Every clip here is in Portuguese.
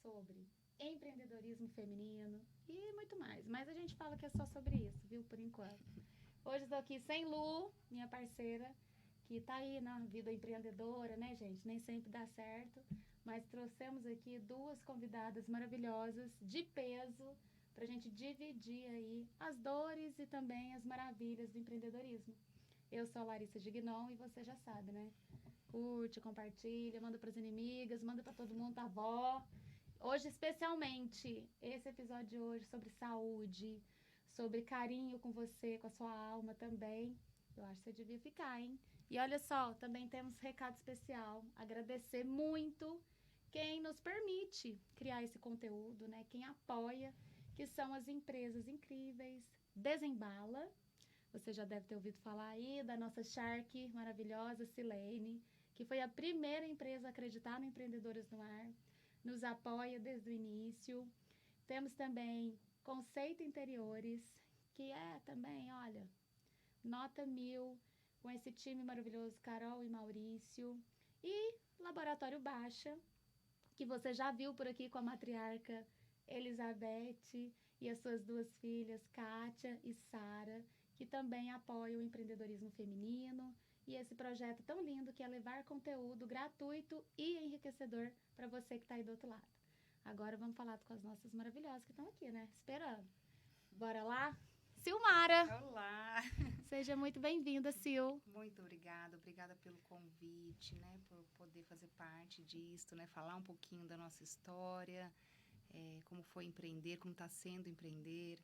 sobre empreendedorismo feminino e muito mais. Mas a gente fala que é só sobre isso, viu, por enquanto. Hoje estou aqui sem Lu, minha parceira, que está aí na vida empreendedora, né, gente? Nem sempre dá certo. Mas trouxemos aqui duas convidadas maravilhosas, de peso, para a gente dividir aí as dores e também as maravilhas do empreendedorismo. Eu sou a Larissa Gignon e você já sabe, né? Curte, compartilha, manda para as inimigas, manda para todo mundo, pra avó. Hoje, especialmente, esse episódio de hoje sobre saúde, sobre carinho com você, com a sua alma também. Eu acho que você devia ficar, hein? E olha só, também temos recado especial. Agradecer muito quem nos permite criar esse conteúdo, né? Quem apoia, que são as empresas incríveis. Desembala. Você já deve ter ouvido falar aí da nossa Shark maravilhosa, Silene, que foi a primeira empresa a acreditar no Empreendedoras no Ar. Nos apoia desde o início. Temos também Conceito Interiores, que é também, olha, nota 1000, com esse time maravilhoso, Carol e Maurício. E Laboratório Baixa, que você já viu por aqui com a matriarca Elizabeth e as suas duas filhas, Kátia e Sara, que também apoiam o empreendedorismo feminino e esse projeto tão lindo que é levar conteúdo gratuito e enriquecedor para você que está aí do outro lado. Agora vamos falar com as nossas maravilhosas que estão aqui, né? Esperando. Bora lá? Silmara! Olá! Seja muito bem-vinda, Sil. Muito obrigada pelo convite, né? Por poder fazer parte disso, né? Falar um pouquinho da nossa história, como foi empreender, como está sendo empreender.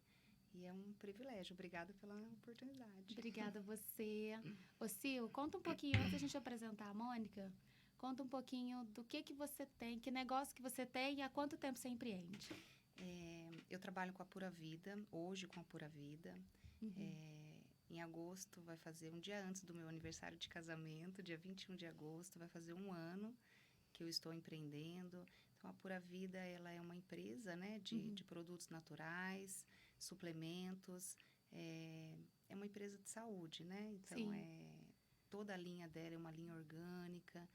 E é um privilégio. Obrigada pela oportunidade. Obrigada a você. Ô, Sil, conta um pouquinho, antes da gente apresentar a Mônica, conta um pouquinho do que você tem, que negócio que você tem e há quanto tempo você empreende. Eu trabalho com a Pura Vida, hoje com a Pura Vida. Uhum. Em agosto, vai fazer um dia antes do meu aniversário de casamento, dia 21 de agosto, vai fazer um ano que eu estou empreendendo. Então, a Pura Vida, ela é uma empresa, né, de produtos naturais, suplementos. É uma empresa de saúde, né? Então, toda a linha dela é uma linha orgânica,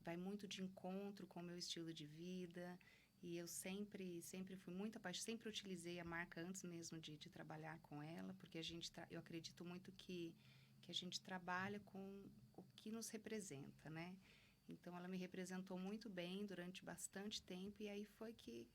vai muito de encontro com o meu estilo de vida. E eu sempre fui muito apaixonada, sempre utilizei a marca antes mesmo de trabalhar com ela, porque eu acredito muito que a gente trabalha com o que nos representa, né? Então, ela me representou muito bem durante bastante tempo, e aí foi que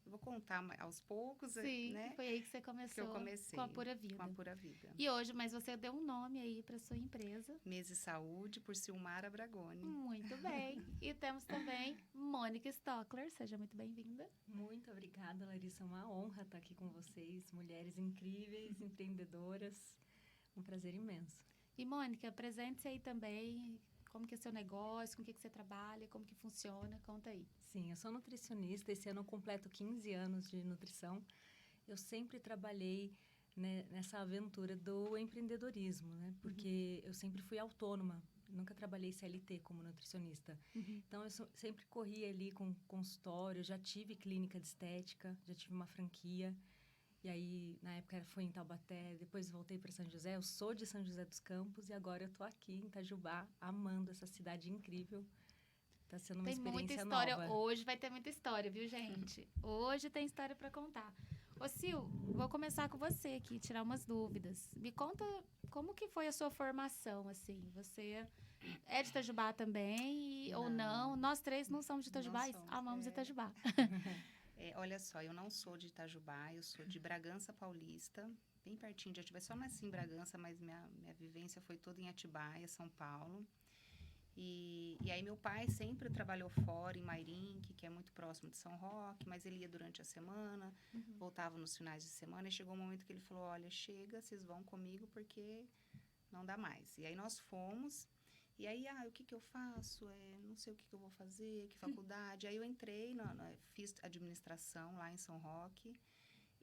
eu vou contar aos poucos, Sim, né? foi aí que você começou que eu comecei com a Pura Vida. Com a Pura Vida. E hoje, mas você deu um nome aí para sua empresa. Mesa e Saúde, por Silmara Bragoni. Muito bem. E temos também Mônica Stockler. Seja muito bem-vinda. Muito obrigada, Larissa. É uma honra estar aqui com vocês, mulheres incríveis, empreendedoras. Um prazer imenso. E, Mônica, apresente-se aí também. Como que é seu negócio, com o que você trabalha, como que funciona, conta aí. Sim, eu sou nutricionista, esse ano eu completo 15 anos de nutrição. Eu sempre trabalhei, né, nessa aventura do empreendedorismo, né? Porque eu sempre fui autônoma, nunca trabalhei CLT como nutricionista. Então, eu sempre corri ali com consultório, já tive clínica de estética, já tive uma franquia. E aí, na época, foi em Taubaté, depois voltei para São José. Eu sou de São José dos Campos e agora eu tô aqui em Itajubá, amando essa cidade incrível. Tá sendo uma experiência nova. Tem muita história. Hoje vai ter muita história, viu, gente? Hoje tem história para contar. Ô, Sil, vou começar com você aqui, tirar umas dúvidas. Me conta como que foi a sua formação, assim. Você é de Itajubá também ou não? Nós três não somos de Itajubá, amamos Itajubá. Olha só, eu não sou de Itajubá, eu sou de Bragança Paulista, bem pertinho de Atibaia. Só nasci em Bragança, mas minha vivência foi toda em Atibaia, São Paulo. E aí meu pai sempre trabalhou fora, em Mairinque, que é muito próximo de São Roque, mas ele ia durante a semana, voltava nos finais de semana, e chegou um momento que ele falou, olha, chega, vocês vão comigo porque não dá mais. E aí nós fomos. E aí, o que eu faço? Não sei o que eu vou fazer, que faculdade. Aí eu entrei, fiz administração lá em São Roque.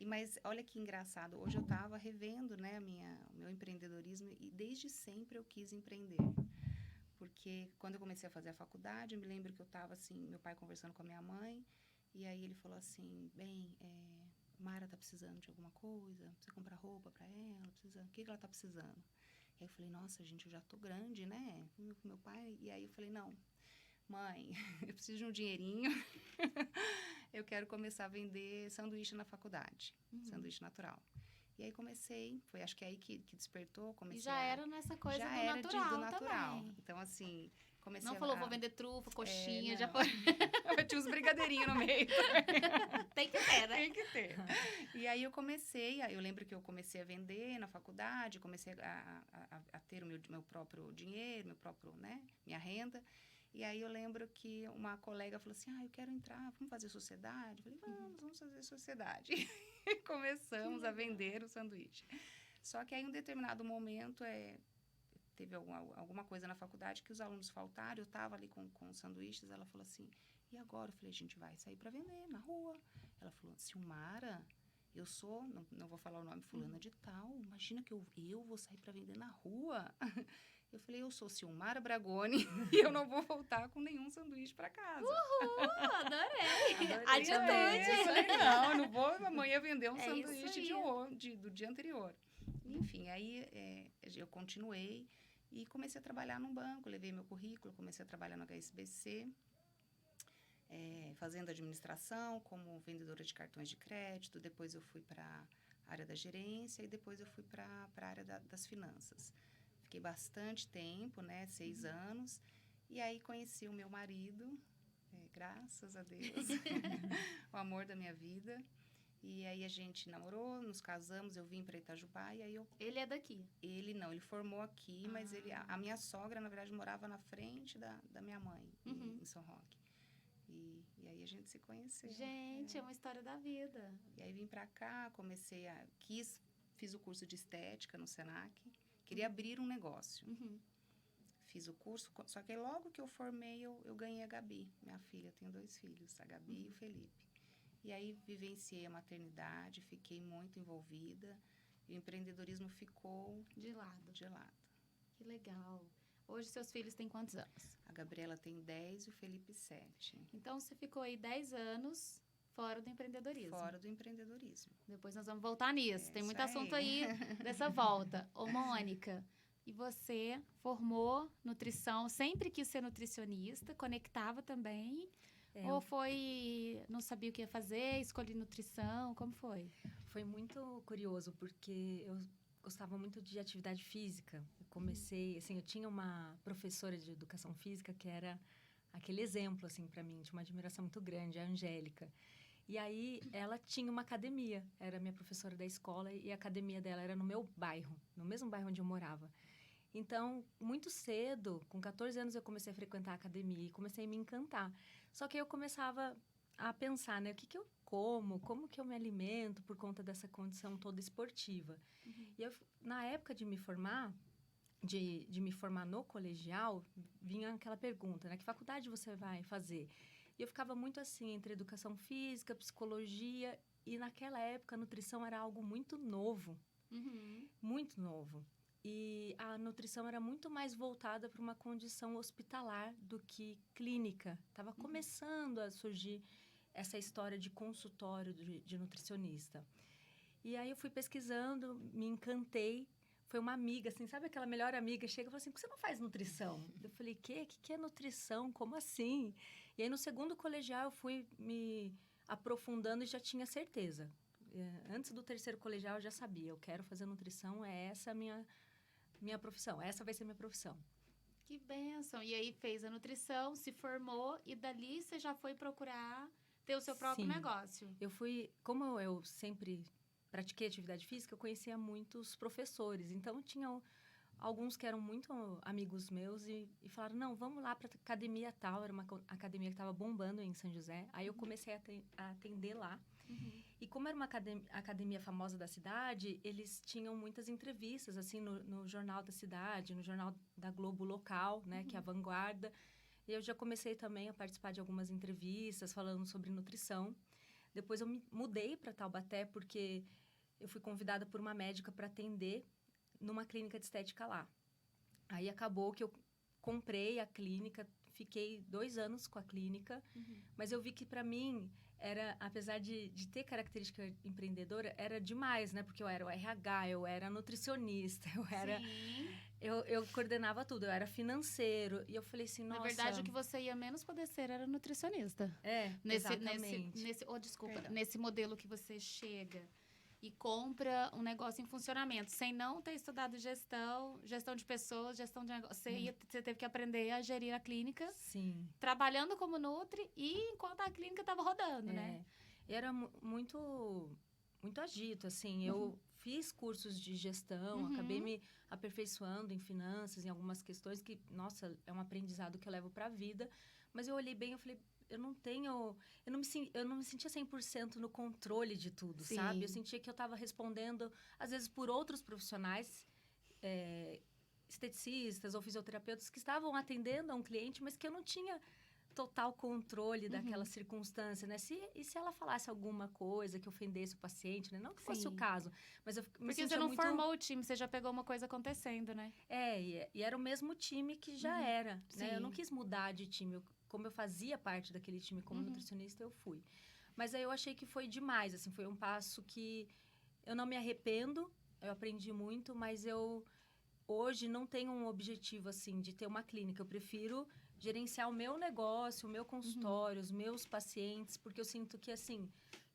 Mas olha que engraçado, hoje eu estava revendo, né, o meu empreendedorismo, e desde sempre eu quis empreender. Porque quando eu comecei a fazer a faculdade, eu me lembro que eu estava assim, meu pai conversando com a minha mãe, e aí ele falou assim, Mara tá precisando de alguma coisa, precisa comprar roupa para ela, o que ela tá precisando? E aí eu falei, nossa, gente, eu já tô grande, né? Meu pai. E aí eu falei, não, mãe, eu preciso de um dinheirinho, eu quero começar a vender sanduíche na faculdade, sanduíche natural. E aí comecei, foi acho que é aí que despertou, comecei E já era nessa coisa já do era natural, do natural. também. Então, assim, comecei Não falou, vou vender trufa, coxinha, já não. foi. Eu tinha uns brigadeirinhos no meio. Tem que ter, né? Tem que ter. E aí eu lembro que eu comecei a vender na faculdade, comecei a ter o meu próprio dinheiro, né, minha renda. E aí eu lembro que uma colega falou assim, eu quero entrar, vamos fazer sociedade? Eu falei, vamos fazer sociedade. E começamos a vender o sanduíche. Só que aí, em um determinado momento, teve alguma coisa na faculdade que os alunos faltaram, eu estava ali com os sanduíches, ela falou assim, e agora? Eu falei, a gente vai sair para vender na rua. Ela falou, Silmara, eu sou, não vou falar o nome, fulana de tal, imagina que eu vou sair para vender na rua. Eu falei, eu sou Silmara Bragoni e eu não vou voltar com nenhum sanduíche para casa. Uhul, adorei. Eu falei, não vou amanhã vender um sanduíche do dia anterior. Enfim, aí eu continuei e comecei a trabalhar num banco, levei meu currículo, comecei a trabalhar no HSBC, fazendo administração como vendedora de cartões de crédito, depois eu fui para a área da gerência e depois eu fui para a área das finanças. Fiquei bastante tempo, né, 6 anos, e aí conheci o meu marido, graças a Deus, o amor da minha vida. E aí a gente namorou, nos casamos, eu vim para Itajubá e aí Ele é daqui? Ele não, ele formou aqui, mas a minha sogra, na verdade, morava na frente da minha mãe, em São Roque. E aí a gente se conheceu. Gente, é uma história da vida. E aí vim para cá, fiz o curso de estética no Senac, queria abrir um negócio. Fiz o curso, só que logo que eu formei, eu ganhei a Gabi, minha filha, tenho 2 filhos, a Gabi e o Felipe. E aí vivenciei a maternidade, fiquei muito envolvida e o empreendedorismo ficou de lado. Que legal. Hoje seus filhos têm quantos anos? A Gabriela tem 10 e o Felipe 7. Então você ficou aí 10 anos fora do empreendedorismo. Fora do empreendedorismo. Depois nós vamos voltar nisso. Tem muito assunto aí dessa volta. Ô, Mônica, e você formou nutrição, sempre quis ser nutricionista, conectava também? Ou não sabia o que ia fazer, escolhi nutrição, como foi? Foi muito curioso, porque eu gostava muito de atividade física. Eu comecei, assim, eu tinha uma professora de educação física que era aquele exemplo, assim, para mim, de uma admiração muito grande, a Angélica. E aí, ela tinha uma academia, era minha professora da escola, e a academia dela era no meu bairro, no mesmo bairro onde eu morava. Então, muito cedo, com 14 anos, eu comecei a frequentar a academia e comecei a me encantar. Só que aí eu começava a pensar, né? O que eu como que eu me alimento por conta dessa condição toda esportiva. E eu, na época de me formar, de me formar no colegial, vinha aquela pergunta, né? Que faculdade você vai fazer? E eu ficava muito assim, entre educação física, psicologia, e naquela época a nutrição era algo muito novo. Muito novo. E a nutrição era muito mais voltada para uma condição hospitalar do que clínica. Estava começando a surgir essa história de consultório de nutricionista. E aí eu fui pesquisando, me encantei. Foi uma amiga, assim, sabe aquela melhor amiga? Chega e fala assim, por que você não faz nutrição? Eu falei, que é nutrição? Como assim? E aí no segundo colegial eu fui me aprofundando e já tinha certeza. Antes do terceiro colegial eu já sabia, eu quero fazer nutrição, é essa a minha profissão, essa vai ser minha profissão. Que bênção! E aí fez a nutrição, se formou e dali você já foi procurar ter o seu próprio negócio. Eu fui, como eu sempre pratiquei atividade física, eu conhecia muitos professores, então tinha alguns que eram muito amigos meus e falaram, não, vamos lá para academia tal, era uma academia que estava bombando em São José, aí eu comecei a atender lá. E como era uma academia famosa da cidade, eles tinham muitas entrevistas, assim, no jornal da cidade, no jornal da Globo local, né, que é a Vanguarda. E eu já comecei também a participar de algumas entrevistas falando sobre nutrição. Depois eu me mudei para Taubaté porque eu fui convidada por uma médica para atender numa clínica de estética lá. Aí acabou que eu comprei a clínica, fiquei 2 anos com a clínica, mas eu vi que para mim era, apesar de ter característica empreendedora, era demais, né? Porque eu era o RH, eu era nutricionista, Eu coordenava tudo, eu era financeiro. E eu falei assim, nossa... Na verdade, o que você ia menos poder ser era nutricionista. Exatamente. Nesse modelo que você chega e compra um negócio em funcionamento, sem não ter estudado gestão de pessoas, gestão de negócio. Você teve que aprender a gerir a clínica. Sim. Trabalhando como Nutri e enquanto a clínica estava rodando, né? E era muito agito, assim. Eu fiz cursos de gestão, acabei me aperfeiçoando em finanças, em algumas questões que, nossa, é um aprendizado que eu levo para a vida. Mas eu olhei bem, eu falei, eu não me sentia 100% no controle de tudo, sabe? Eu sentia que eu estava respondendo, às vezes, por outros profissionais, esteticistas ou fisioterapeutas que estavam atendendo a um cliente, mas que eu não tinha total controle daquela circunstância, né? E se ela falasse alguma coisa que ofendesse o paciente, né? Não que fosse o caso, mas eu me Porque sentia você não muito... formou o time, você já pegou uma coisa acontecendo, né? E era o mesmo time que já era, né? Eu não Sim. quis mudar de time. Como eu fazia parte daquele time como nutricionista, eu fui. Mas aí eu achei que foi demais, assim. Foi um passo que eu não me arrependo, eu aprendi muito, mas eu hoje não tenho um objetivo, assim, de ter uma clínica. Eu prefiro gerenciar o meu negócio, o meu consultório, os meus pacientes, porque eu sinto que, assim,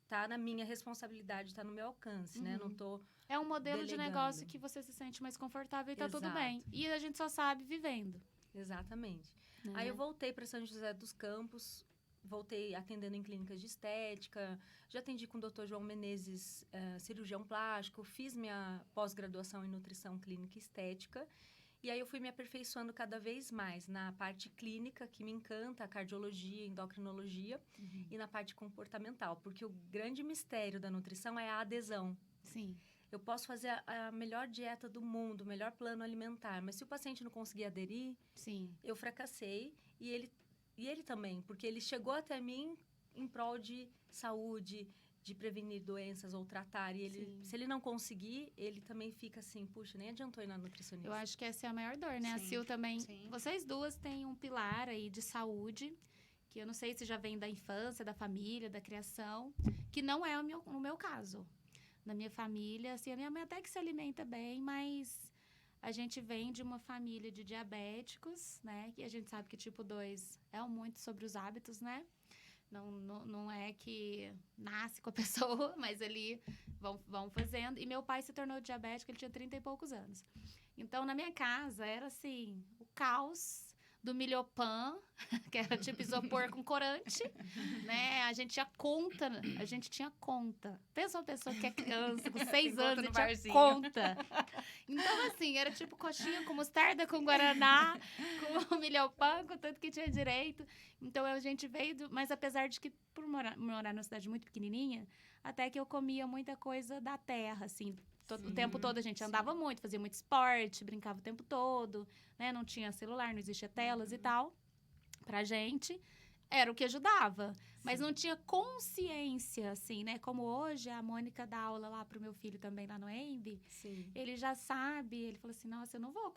tá na minha responsabilidade, tá no meu alcance, né? Não tô É um modelo de delegando. negócio que você se sente mais confortável e tá tudo Exato. bem. E a gente só sabe vivendo. Exatamente. Né? Aí eu voltei para São José dos Campos, voltei atendendo em clínicas de estética, já atendi com o Dr. João Menezes, cirurgião plástico, fiz minha pós-graduação em nutrição clínica e estética. E aí eu fui me aperfeiçoando cada vez mais na parte clínica, que me encanta, a cardiologia, endocrinologia, e na parte comportamental, porque o grande mistério da nutrição é a adesão. Sim. Eu posso fazer a melhor dieta do mundo, o melhor plano alimentar, mas se o paciente não conseguir aderir, eu fracassei. E ele também, porque ele chegou até mim em prol de saúde, de prevenir doenças ou tratar. E se ele não conseguir, ele também fica assim, puxa, nem adiantou ir na nutricionista. Eu acho que essa é a maior dor, né? A Sil também. Sim. Vocês duas têm um pilar aí de saúde, que eu não sei se já vem da infância, da família, da criação, que não é o meu caso. Na minha família, assim, a minha mãe até que se alimenta bem, mas a gente vem de uma família de diabéticos, né? Que a gente sabe que tipo 2 é muito sobre os hábitos, né? Não é que nasce com a pessoa, mas ali vão fazendo. E meu pai se tornou diabético, ele tinha 30 e poucos anos. Então, na minha casa, era assim, o caos do milhopan, que era tipo isopor com corante, né? A gente tinha conta. Pensa uma pessoa que é criança, com 6 anos, e tinha conta. Então, assim, era tipo coxinha com mostarda, com guaraná, com milhopan, com tudo que tinha direito. Então, a gente veio... Mas apesar de que, por morar numa cidade muito pequenininha, até que eu comia muita coisa da terra, assim. O tempo todo a gente andava muito, fazia muito esporte, brincava o tempo todo, né? Não tinha celular, não existia telas e tal. Pra gente, era o que ajudava. Mas não tinha consciência, assim, né? Como hoje, a Mônica dá aula lá pro meu filho também, lá no EMB. Ele já sabe, ele falou assim, nossa, eu não vou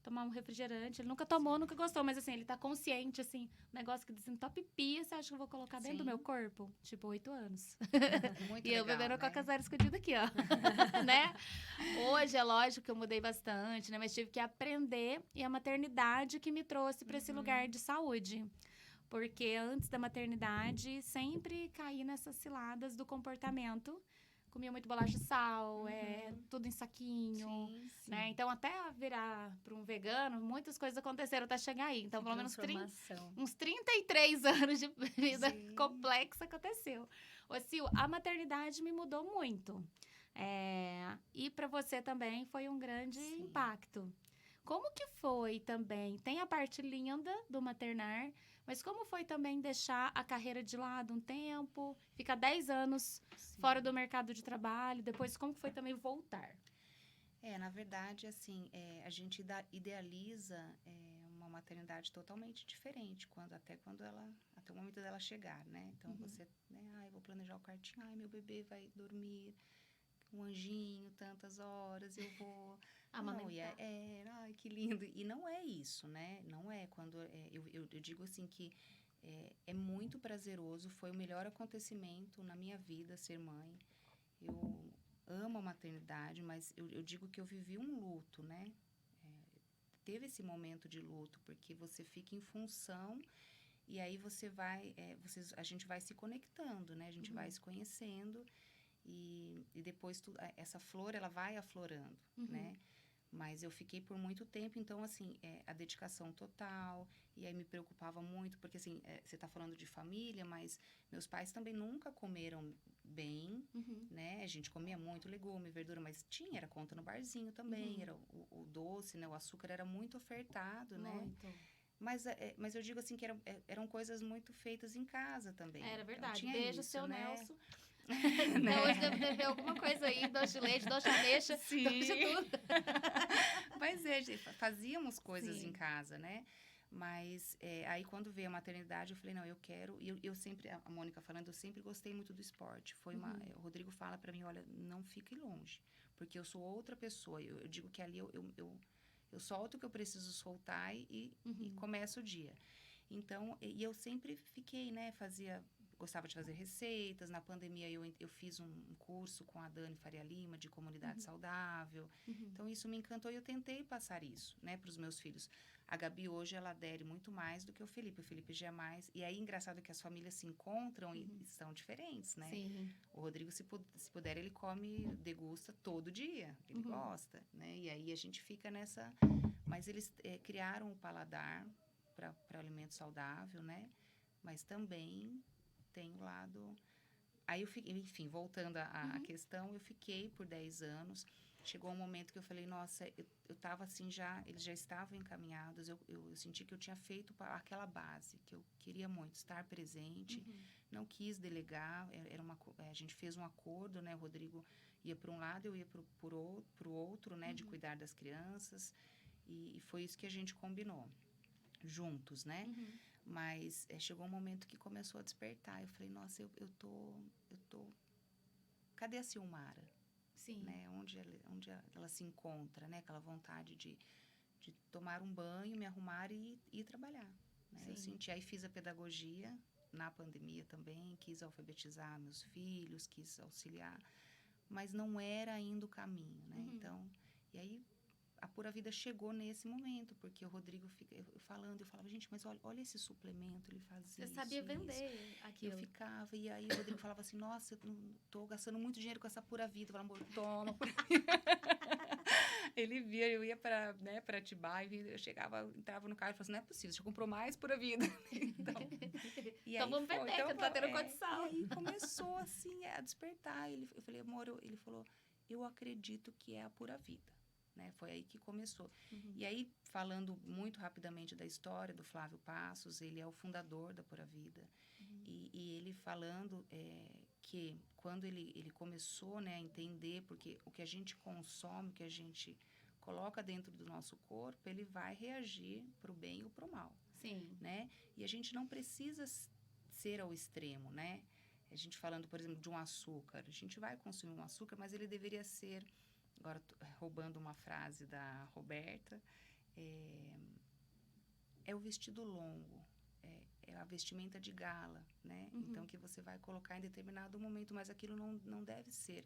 tomar um refrigerante. Ele nunca tomou, nunca gostou, mas assim, ele tá consciente, assim, um negócio que desentope pia, você acha que eu vou colocar dentro do meu corpo? Tipo, 8 anos. Muito e eu legal, bebendo né? Coca Zero escondido aqui, ó. Né? Hoje, é lógico que eu mudei bastante, né? Mas tive que aprender, e a maternidade que me trouxe para esse lugar de saúde. Porque antes da maternidade, sempre caí nessas ciladas do comportamento. Comia muito bolacha de sal, tudo em saquinho, né? Então, até virar para um vegano, muitas coisas aconteceram até chegar aí. Então, pelo menos uns 33 anos de vida complexa aconteceu. Ô, Sil, a maternidade me mudou muito. E para você também foi um grande impacto. Como que foi também? Tem a parte linda do maternar, mas como foi também deixar a carreira de lado um tempo, ficar 10 anos fora do mercado de trabalho, depois como foi também voltar? Na verdade, assim, a gente idealiza uma maternidade totalmente diferente, até o momento dela chegar, né? Então, você, né, eu vou planejar o quartinho, meu bebê vai dormir, um anjinho, tantas horas, eu vou... que lindo. E não é isso, né? Não é quando... eu digo assim que é muito prazeroso, foi o melhor acontecimento na minha vida ser mãe. Eu amo a maternidade, mas eu digo que eu vivi um luto, né? teve esse momento de luto, porque você fica em função e aí você vai, a gente vai se conectando, né? A gente vai se conhecendo e depois essa flor, ela vai aflorando, né? Mas eu fiquei por muito tempo, então, assim, a dedicação total, e aí me preocupava muito, porque, assim, você está falando de família, mas meus pais também nunca comeram bem, né? A gente comia muito legume, verdura, mas era conta no barzinho também, era o doce, né? O açúcar era muito ofertado, né? Muito. Mas eu digo assim, que eram coisas muito feitas em casa também. Era verdade. Então, Beijo, isso, seu né? Nelson. Então, hoje deve ter alguma coisa aí, doce de leite, doce de ameixa, Sim. doce de tudo. Mas fazíamos coisas Sim. em casa, né? Mas aí quando veio a maternidade, eu falei, não, eu quero... E eu sempre, a Mônica falando, eu sempre gostei muito do esporte. O Rodrigo fala pra mim, olha, não fique longe, porque eu sou outra pessoa. Eu digo que ali eu solto o que eu preciso soltar e começo o dia. Então, e eu sempre fiquei, né, gostava de fazer receitas. Na pandemia, eu fiz um curso com a Dani Faria Lima, de comunidade saudável. Então, isso me encantou e eu tentei passar isso, né, para os meus filhos. A Gabi, hoje, ela adere muito mais do que o Felipe. O Felipe já é mais... E aí, engraçado que as famílias se encontram e são diferentes, né? Sim. O Rodrigo, se puder, ele degusta todo dia. Ele gosta, né? E aí, a gente fica nessa... Mas eles criaram o paladar para alimento saudável, né? Mas também tem o lado... Aí eu fiquei, enfim, voltando à questão, eu fiquei por 10 anos. Chegou um momento que eu falei, nossa, eu tava assim eles já estavam encaminhados. Eu senti que eu tinha feito aquela base, que eu queria muito estar presente. Não quis delegar, a gente fez um acordo, né? O Rodrigo ia para um lado, eu ia pro outro, né? De cuidar das crianças. E foi isso que a gente combinou, juntos, né? Mas chegou um momento que começou a despertar. Eu falei, nossa, eu tô... Cadê a Silmara? Sim. Né? Onde ela se encontra, né? Aquela vontade de tomar um banho, me arrumar e ir trabalhar. Né? Eu senti, aí fiz a pedagogia na pandemia também, quis alfabetizar meus filhos, quis auxiliar, mas não era ainda o caminho, né? Então, e aí a Pura Vida chegou nesse momento, porque o Rodrigo fica eu falava, gente, mas olha esse suplemento, ele fazia Você isso. sabia vender aquilo. Eu ficava, e aí o Rodrigo falava assim, nossa, eu tô gastando muito dinheiro com essa Pura Vida. Eu falava, amor, toma, Pura Vida. Ele via, eu ia para Atibaia, eu entrava no carro e falava assim, não é possível, você já comprou mais Pura Vida. Então vamos vender, que não tá tendo condição. E aí começou, assim, a despertar. Eu falei, amor, ele falou, eu acredito que é a Pura Vida. Né? Foi aí que começou. E aí, falando muito rapidamente da história do Flávio Passos, ele é o fundador da Pura Vida. E ele falando que quando ele começou, né, a entender, porque o que a gente consome, o que a gente coloca dentro do nosso corpo, ele vai reagir para o bem ou para o mal. Sim. Né? E a gente não precisa ser ao extremo, né? A gente falando, por exemplo, de um açúcar. A gente vai consumir um açúcar, mas ele deveria ser... Agora, roubando uma frase da Roberta, é o vestido longo, é a vestimenta de gala, né? Então, que você vai colocar em determinado momento, mas aquilo não deve ser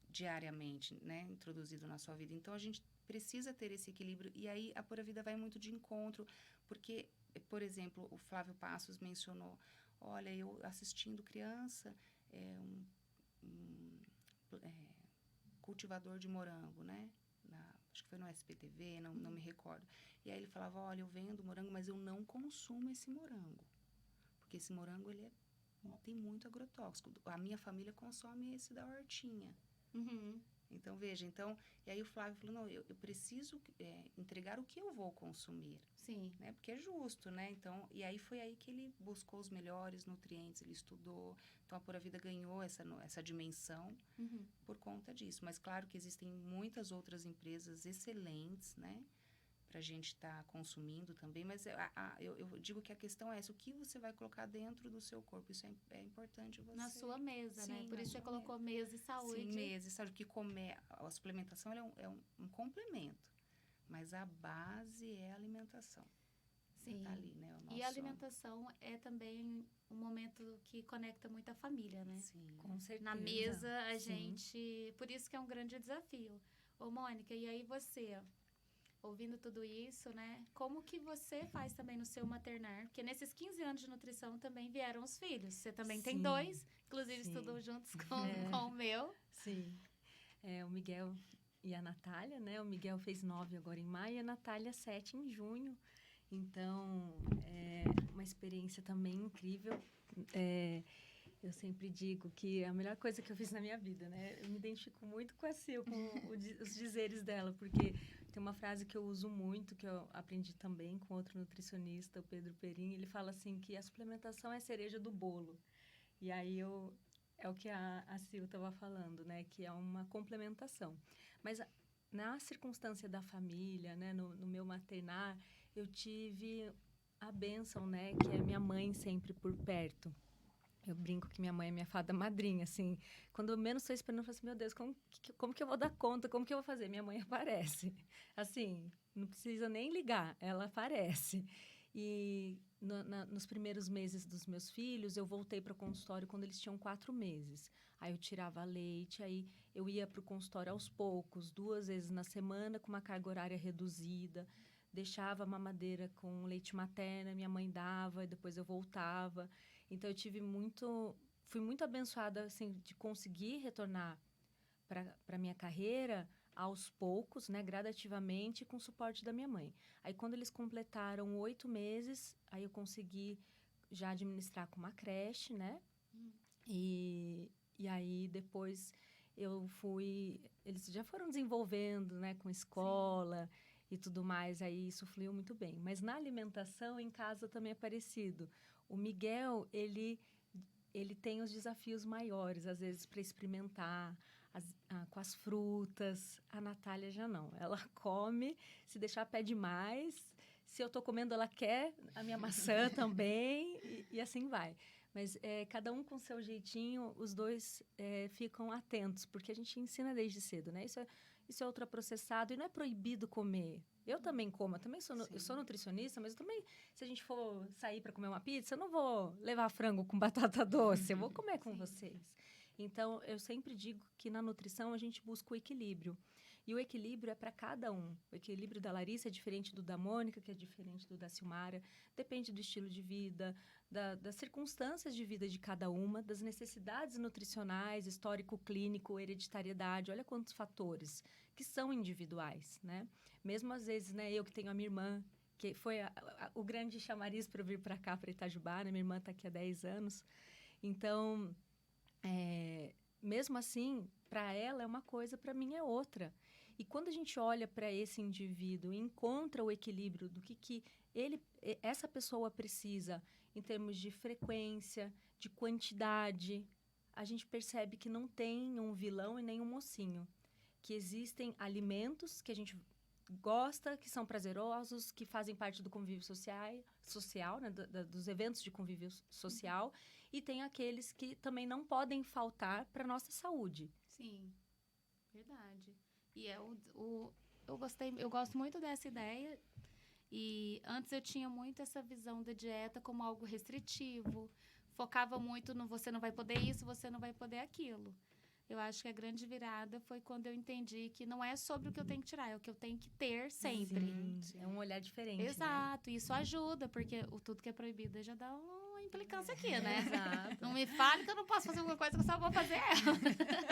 diariamente, né? Introduzido na sua vida. Então, a gente precisa ter esse equilíbrio. E aí, a Pura Vida vai muito de encontro, porque, por exemplo, o Flávio Passos mencionou, olha, eu assistindo criança, cultivador de morango, né? Acho que foi no SPTV, não me recordo. E aí ele falava, olha, eu vendo morango, mas eu não consumo esse morango. Porque esse morango, tem muito agrotóxico. A minha família consome esse da hortinha. Então, veja, e aí o Flávio falou, não, eu preciso entregar o que eu vou consumir. Sim. Né? Porque é justo, né? Então, e aí foi aí que ele buscou os melhores nutrientes, ele estudou. Então, a Pura Vida ganhou essa dimensão por conta disso. Mas, claro que existem muitas outras empresas excelentes, né? Pra gente estar consumindo também. Mas eu digo que a questão é essa, o que você vai colocar dentro do seu corpo? Isso é importante você... Na sua mesa, Sim, né? Por isso você colocou mesa e saúde. Sim, mesa e saúde. Porque a suplementação é um complemento. Mas a base é a alimentação. Sim. Tá ali, né? E a alimentação é também um momento que conecta muito a família, né? Sim. Com certeza. Na mesa, a Sim. gente... Por isso que é um grande desafio. Ô, Mônica, e aí você ouvindo tudo isso, né? Como que você faz também no seu maternar? Porque nesses 15 anos de nutrição também vieram os filhos. Você também tem Sim, 2, inclusive sim. estudou juntos com o meu. Sim. O Miguel e a Natália, né? O Miguel fez 9 agora em maio e a Natália 7 em junho. Então, é uma experiência também incrível. Eu sempre digo que é a melhor coisa que eu fiz na minha vida, né? Eu me identifico muito com a Sil, com os dizeres dela, porque tem uma frase que eu uso muito, que eu aprendi também com outro nutricionista, o Pedro Perim. Ele fala assim que a suplementação é a cereja do bolo. E aí é o que a Sil estava falando, né? Que é uma complementação. Mas na circunstância da família, né? No meu maternar, eu tive a bênção, né? Que é minha mãe sempre por perto. Eu brinco que minha mãe é minha fada madrinha, assim. Quando eu menos estou esperando, eu falo assim, meu Deus, como que eu vou dar conta? Como que eu vou fazer? Minha mãe aparece. Assim, não precisa nem ligar, ela aparece. E nos primeiros meses dos meus filhos, eu voltei para o consultório quando eles tinham 4 meses. Aí eu tirava leite, aí eu ia para o consultório aos poucos, 2 vezes na semana, com uma carga horária reduzida. Deixava a mamadeira com leite materno, minha mãe dava, e depois eu voltava. Então, fui muito abençoada, assim, de conseguir retornar para minha carreira aos poucos, né, gradativamente, com o suporte da minha mãe. Aí, quando eles completaram 8 meses, aí eu consegui já administrar com uma creche, né? E aí, depois, eles já foram desenvolvendo, né, com escola. Sim. E tudo mais, aí isso fluiu muito bem. Mas na alimentação, em casa também é parecido. O Miguel, ele tem os desafios maiores, às vezes, para experimentar com as frutas. A Natália já não. Ela come, se deixar pede mais. Se eu estou comendo, ela quer a minha maçã também, e assim vai. Mas cada um com seu jeitinho, os dois ficam atentos, porque a gente ensina desde cedo, né? Isso é ultraprocessado e não é proibido comer. Eu também como, eu sou nutricionista, mas eu também, se a gente for sair para comer uma pizza, eu não vou levar frango com batata doce, eu vou comer com vocês. Então, eu sempre digo que na nutrição a gente busca o equilíbrio. E o equilíbrio é para cada um. O equilíbrio da Larissa é diferente do da Mônica, que é diferente do da Silmara. Depende do estilo de vida, das circunstâncias de vida de cada uma, das necessidades nutricionais, histórico-clínico, hereditariedade. Olha quantos fatores que são individuais, né? Mesmo às vezes, né, eu que tenho a minha irmã, que foi o grande chamariz para eu vir para cá, para Itajubá, né? Minha irmã está aqui há 10 anos. Então, mesmo assim, para ela é uma coisa, para mim é outra. E quando a gente olha para esse indivíduo e encontra o equilíbrio do que essa pessoa precisa em termos de frequência, de quantidade, a gente percebe que não tem um vilão e nem um mocinho. Que existem alimentos que a gente gosta, que são prazerosos, que fazem parte do convívio social, né, dos eventos de convívio social, e tem aqueles que também não podem faltar para a nossa saúde. Sim, verdade. E eu gosto muito dessa ideia. E antes eu tinha muito essa visão da dieta como algo restritivo. Focava muito no você não vai poder isso, você não vai poder aquilo. Eu acho que a grande virada foi quando eu entendi que não é sobre o que eu tenho que tirar, é o que eu tenho que ter sempre. Sim, é um olhar diferente, exato, né? Isso ajuda, porque tudo que é proibido já dá uma implicância aqui, né? Exato. Não me fale que eu não posso fazer alguma coisa que eu só vou fazer ela.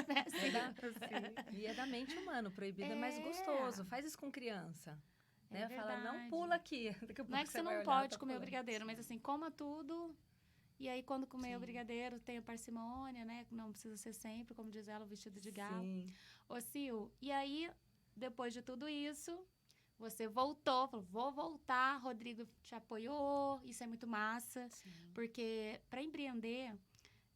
Né? E é da mente humana, o proibido é mais gostoso. Faz isso com criança. Né? Fala, não pula aqui. Não é que você não pode comer o brigadeiro, mas assim, coma tudo. E aí, quando comer o brigadeiro, tem a parcimônia, né? Não precisa ser sempre, como diz ela, o vestido de galo. Ô, Sil, e aí, depois de tudo isso, você voltou, falou, vou voltar, Rodrigo te apoiou, isso é muito massa. Sim. Porque para empreender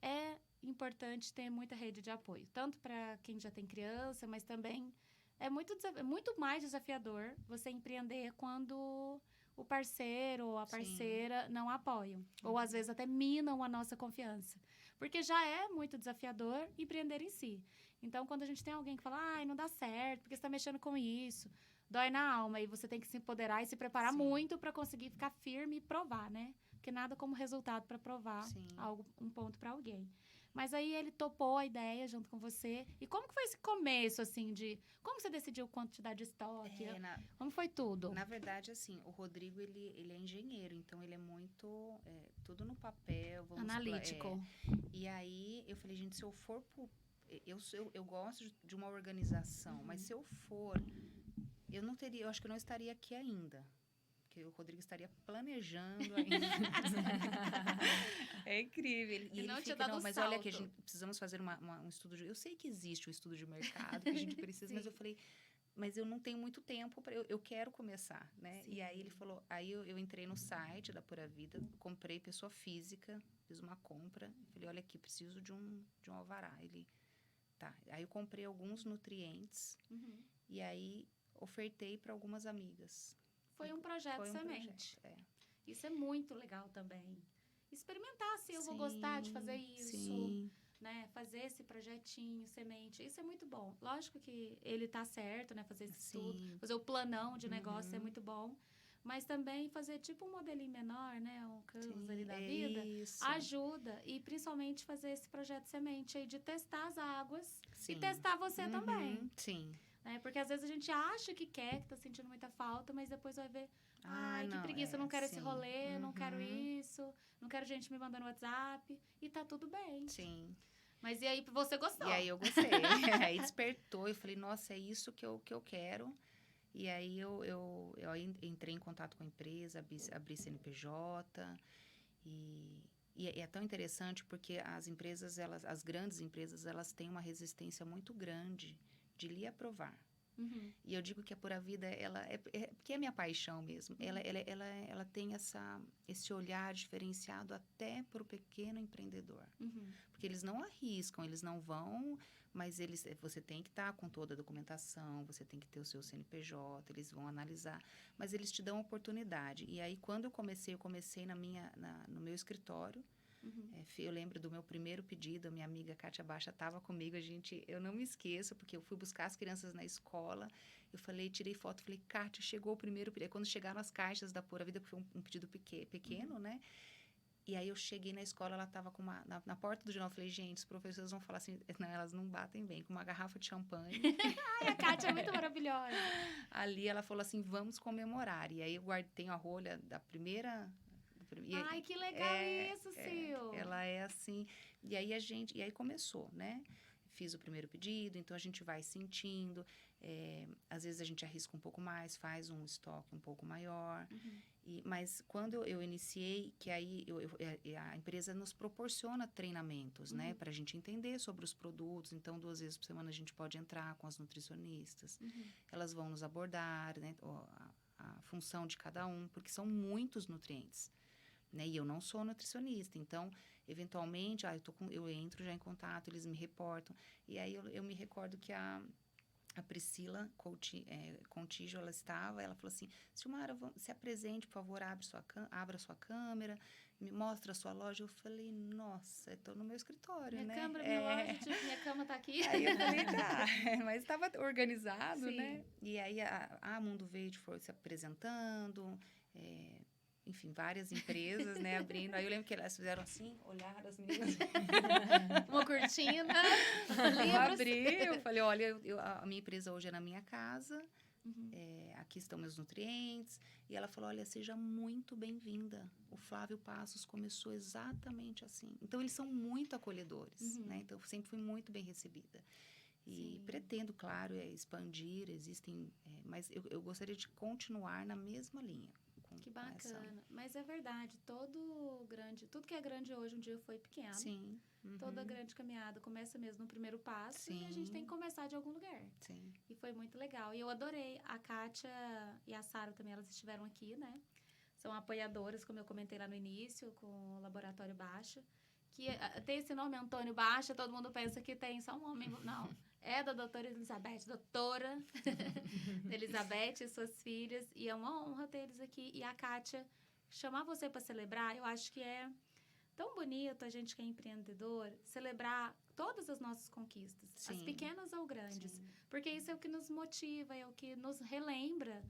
é importante ter muita rede de apoio. Tanto para quem já tem criança, mas também é muito mais desafiador você empreender quando o parceiro ou a parceira não apoiam. Ou, às vezes, até minam a nossa confiança. Porque já é muito desafiador empreender em si. Então, quando a gente tem alguém que fala, não dá certo, porque você está mexendo com isso, dói na alma. E você tem que se empoderar e se preparar muito para conseguir ficar firme e provar, né? Porque nada como resultado para provar um ponto para alguém. Mas aí ele topou a ideia junto com você. E como que foi esse começo, assim, de... Como você decidiu quantidade de estoque? Como foi tudo? Na verdade, assim, o Rodrigo, ele é engenheiro, então ele é muito... tudo no papel. Analítico. E aí, eu falei, gente, se eu for pro... Eu gosto de uma organização, mas se eu for... Eu acho que eu não estaria aqui ainda. Porque o Rodrigo estaria planejando ainda. É incrível. E ele fica, não, mas olha que a gente precisamos fazer um estudo eu sei que existe o estudo de mercado, que a gente precisa, mas eu falei, mas eu não tenho muito tempo eu quero começar, né? Sim. E aí ele falou, aí eu entrei no site da Pura Vida, comprei pessoa física, fiz uma compra, falei, olha aqui, preciso de um alvará. Ele, tá. Aí eu comprei alguns nutrientes e aí ofertei para algumas amigas. Foi um projeto semente. Isso é muito legal também. Experimentar se eu vou gostar de fazer isso, né? Fazer esse projetinho, semente. Isso é muito bom. Lógico que ele tá certo, né? Fazer esse estudo, fazer o planão de negócio é muito bom. Mas também fazer tipo um modelinho menor, né? Um Canvas ali da vida. Isso. Ajuda. E principalmente fazer esse projeto semente aí de testar as águas. E testar você também. Sim. Porque às vezes a gente acha que quer, que tá sentindo muita falta, mas depois vai ver, que preguiça, eu não quero esse rolê, não quero isso, não quero gente me mandando WhatsApp, e tá tudo bem. Sim. Mas e aí, você gostou? E aí eu gostei, aí despertou, eu falei, nossa, é isso que eu quero. E aí eu entrei em contato com a empresa, abri CNPJ, e é tão interessante porque as empresas, as grandes empresas, elas têm uma resistência muito grande de lhe aprovar. E eu digo que a Pura Vida, porque é minha paixão mesmo. Ela tem esse olhar diferenciado até para o pequeno empreendedor. Porque eles não arriscam, eles não vão, mas você tem que estar com toda a documentação, você tem que ter o seu CNPJ, eles vão analisar, mas eles te dão oportunidade. E aí, quando eu comecei no meu escritório. Eu lembro do meu primeiro pedido, a minha amiga Kátia Baixa estava comigo, eu não me esqueço, porque eu fui buscar as crianças na escola, eu tirei foto, falei, Kátia, chegou o primeiro pedido. Quando chegaram as caixas da Pura Vida, porque foi um pedido pequeno, né? E aí eu cheguei na escola, ela estava com na porta do jornal, eu falei, gente, os professores vão falar assim, não, elas não batem bem, com uma garrafa de champanhe. Ai, a Kátia é muito maravilhosa. Ali ela falou assim, vamos comemorar. E aí eu tenho a rolha da primeira... Ai, que legal isso, Sil. Ela é assim. E aí começou, né? Fiz o primeiro pedido, então a gente vai sentindo. Às vezes a gente arrisca um pouco mais, faz um estoque um pouco maior. Mas quando eu iniciei, que aí a empresa nos proporciona treinamentos, né? Para a gente entender sobre os produtos. Então, 2 vezes por semana a gente pode entrar com as nutricionistas. Elas vão nos abordar, né? A função de cada um, porque são muitos nutrientes. Né? E eu não sou nutricionista, então, eventualmente, eu entro já em contato, eles me reportam. E aí eu me recordo que a Priscila Contígio, ela falou assim, Silmara, se apresente, por favor, abra sua câmera, me mostra a sua loja. Eu falei, nossa, eu tô no meu escritório, minha né? Câmera, minha loja, tipo, minha cama tá aqui. Aí eu falei, tá, mas estava organizado, né? E aí a Mundo Verde foi se apresentando, enfim, várias empresas, né, abrindo. Aí eu lembro que elas fizeram assim, olharam as meninas. Uma cortina. Eu abri, eu falei, olha, a minha empresa hoje é na minha casa, aqui estão meus nutrientes. E ela falou, olha, seja muito bem-vinda. O Flávio Passos começou exatamente assim. Então, eles são muito acolhedores, né? Então, eu sempre fui muito bem recebida. E pretendo, claro, expandir, mas eu gostaria de continuar na mesma linha. Que bacana. Mas é verdade, tudo que é grande hoje, um dia foi pequeno. Sim. Toda grande caminhada começa mesmo no primeiro passo. E a gente tem que começar de algum lugar. Sim. E foi muito legal. E eu adorei. A Kátia e a Sara também, elas estiveram aqui, né? São apoiadoras, como eu comentei lá no início, com o Laboratório Baixa. Que tem esse nome, Antônio Baixa, todo mundo pensa que tem só um homem. Não. É da doutora Elizabeth, doutora Elizabeth e suas filhas. E é uma honra ter eles aqui. E a Kátia, chamar você para celebrar, eu acho que é tão bonito a gente que é empreendedor, celebrar todas as nossas conquistas. Sim. As pequenas ou grandes. Sim. Porque isso é o que nos motiva, é o que nos relembra,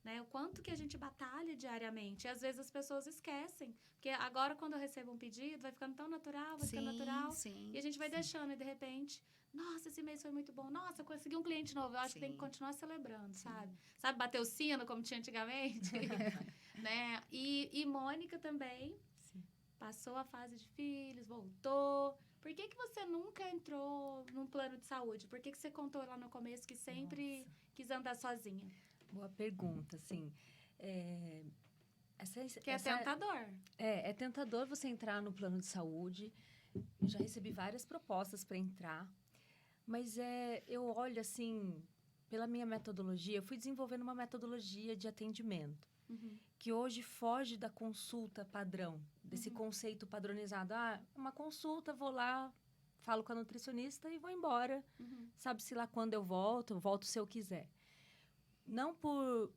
né? O quanto que a gente batalha diariamente. E às vezes as pessoas esquecem. Porque agora, quando eu recebo um pedido, vai ficando tão natural, vai ficando natural. Sim, E a gente vai deixando, e de repente, nossa, esse mês foi muito bom. Nossa, eu consegui um cliente novo. Eu acho que tem que continuar celebrando, sabe? Sabe, bater o sino, como tinha antigamente? Né? E Mônica também passou a fase de filhos, voltou. Por que você nunca entrou num plano de saúde? Por que você contou lá no começo que sempre quis andar sozinha? Boa pergunta, assim. Que é tentador. É tentador você entrar no plano de saúde. Eu já recebi várias propostas para entrar. Mas eu olho, assim, pela minha metodologia, eu fui desenvolvendo uma metodologia de atendimento. Que hoje foge da consulta padrão, desse conceito padronizado. Uma consulta, vou lá, falo com a nutricionista e vou embora. Sabe-se lá quando eu volto se eu quiser. Não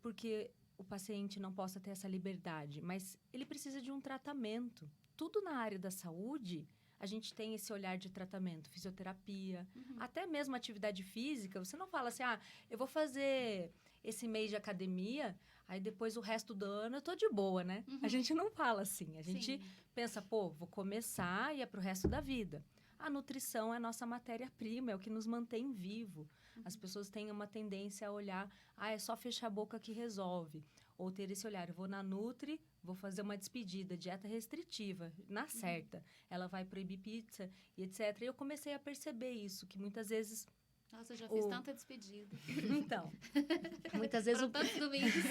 porque o paciente não possa ter essa liberdade, mas ele precisa de um tratamento. Tudo na área da saúde, a gente tem esse olhar de tratamento, fisioterapia, até mesmo atividade física. Você não fala assim, eu vou fazer esse mês de academia, aí depois o resto do ano eu tô de boa, né? A gente não fala assim. A gente pensa, vou começar e é pro resto da vida. A nutrição é a nossa matéria-prima, é o que nos mantém vivo. As pessoas têm uma tendência a olhar, é só fechar a boca que resolve. Ou ter esse olhar, eu vou na Nutri, vou fazer uma despedida, dieta restritiva, na certa. Ela vai proibir pizza e etc. E eu comecei a perceber isso, que muitas vezes... Nossa, eu já fiz tanta despedida. Então, muitas vezes... Foram tantos domingos.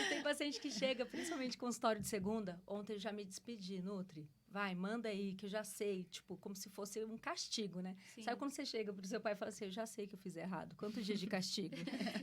Tem paciente que chega, principalmente consultório de segunda, ontem eu já me despedi, Nutri. Vai, manda aí, que eu já sei. Tipo, como se fosse um castigo, né? Sim. Sabe quando você chega pro seu pai e fala assim, eu já sei que eu fiz errado. Quantos dias de castigo?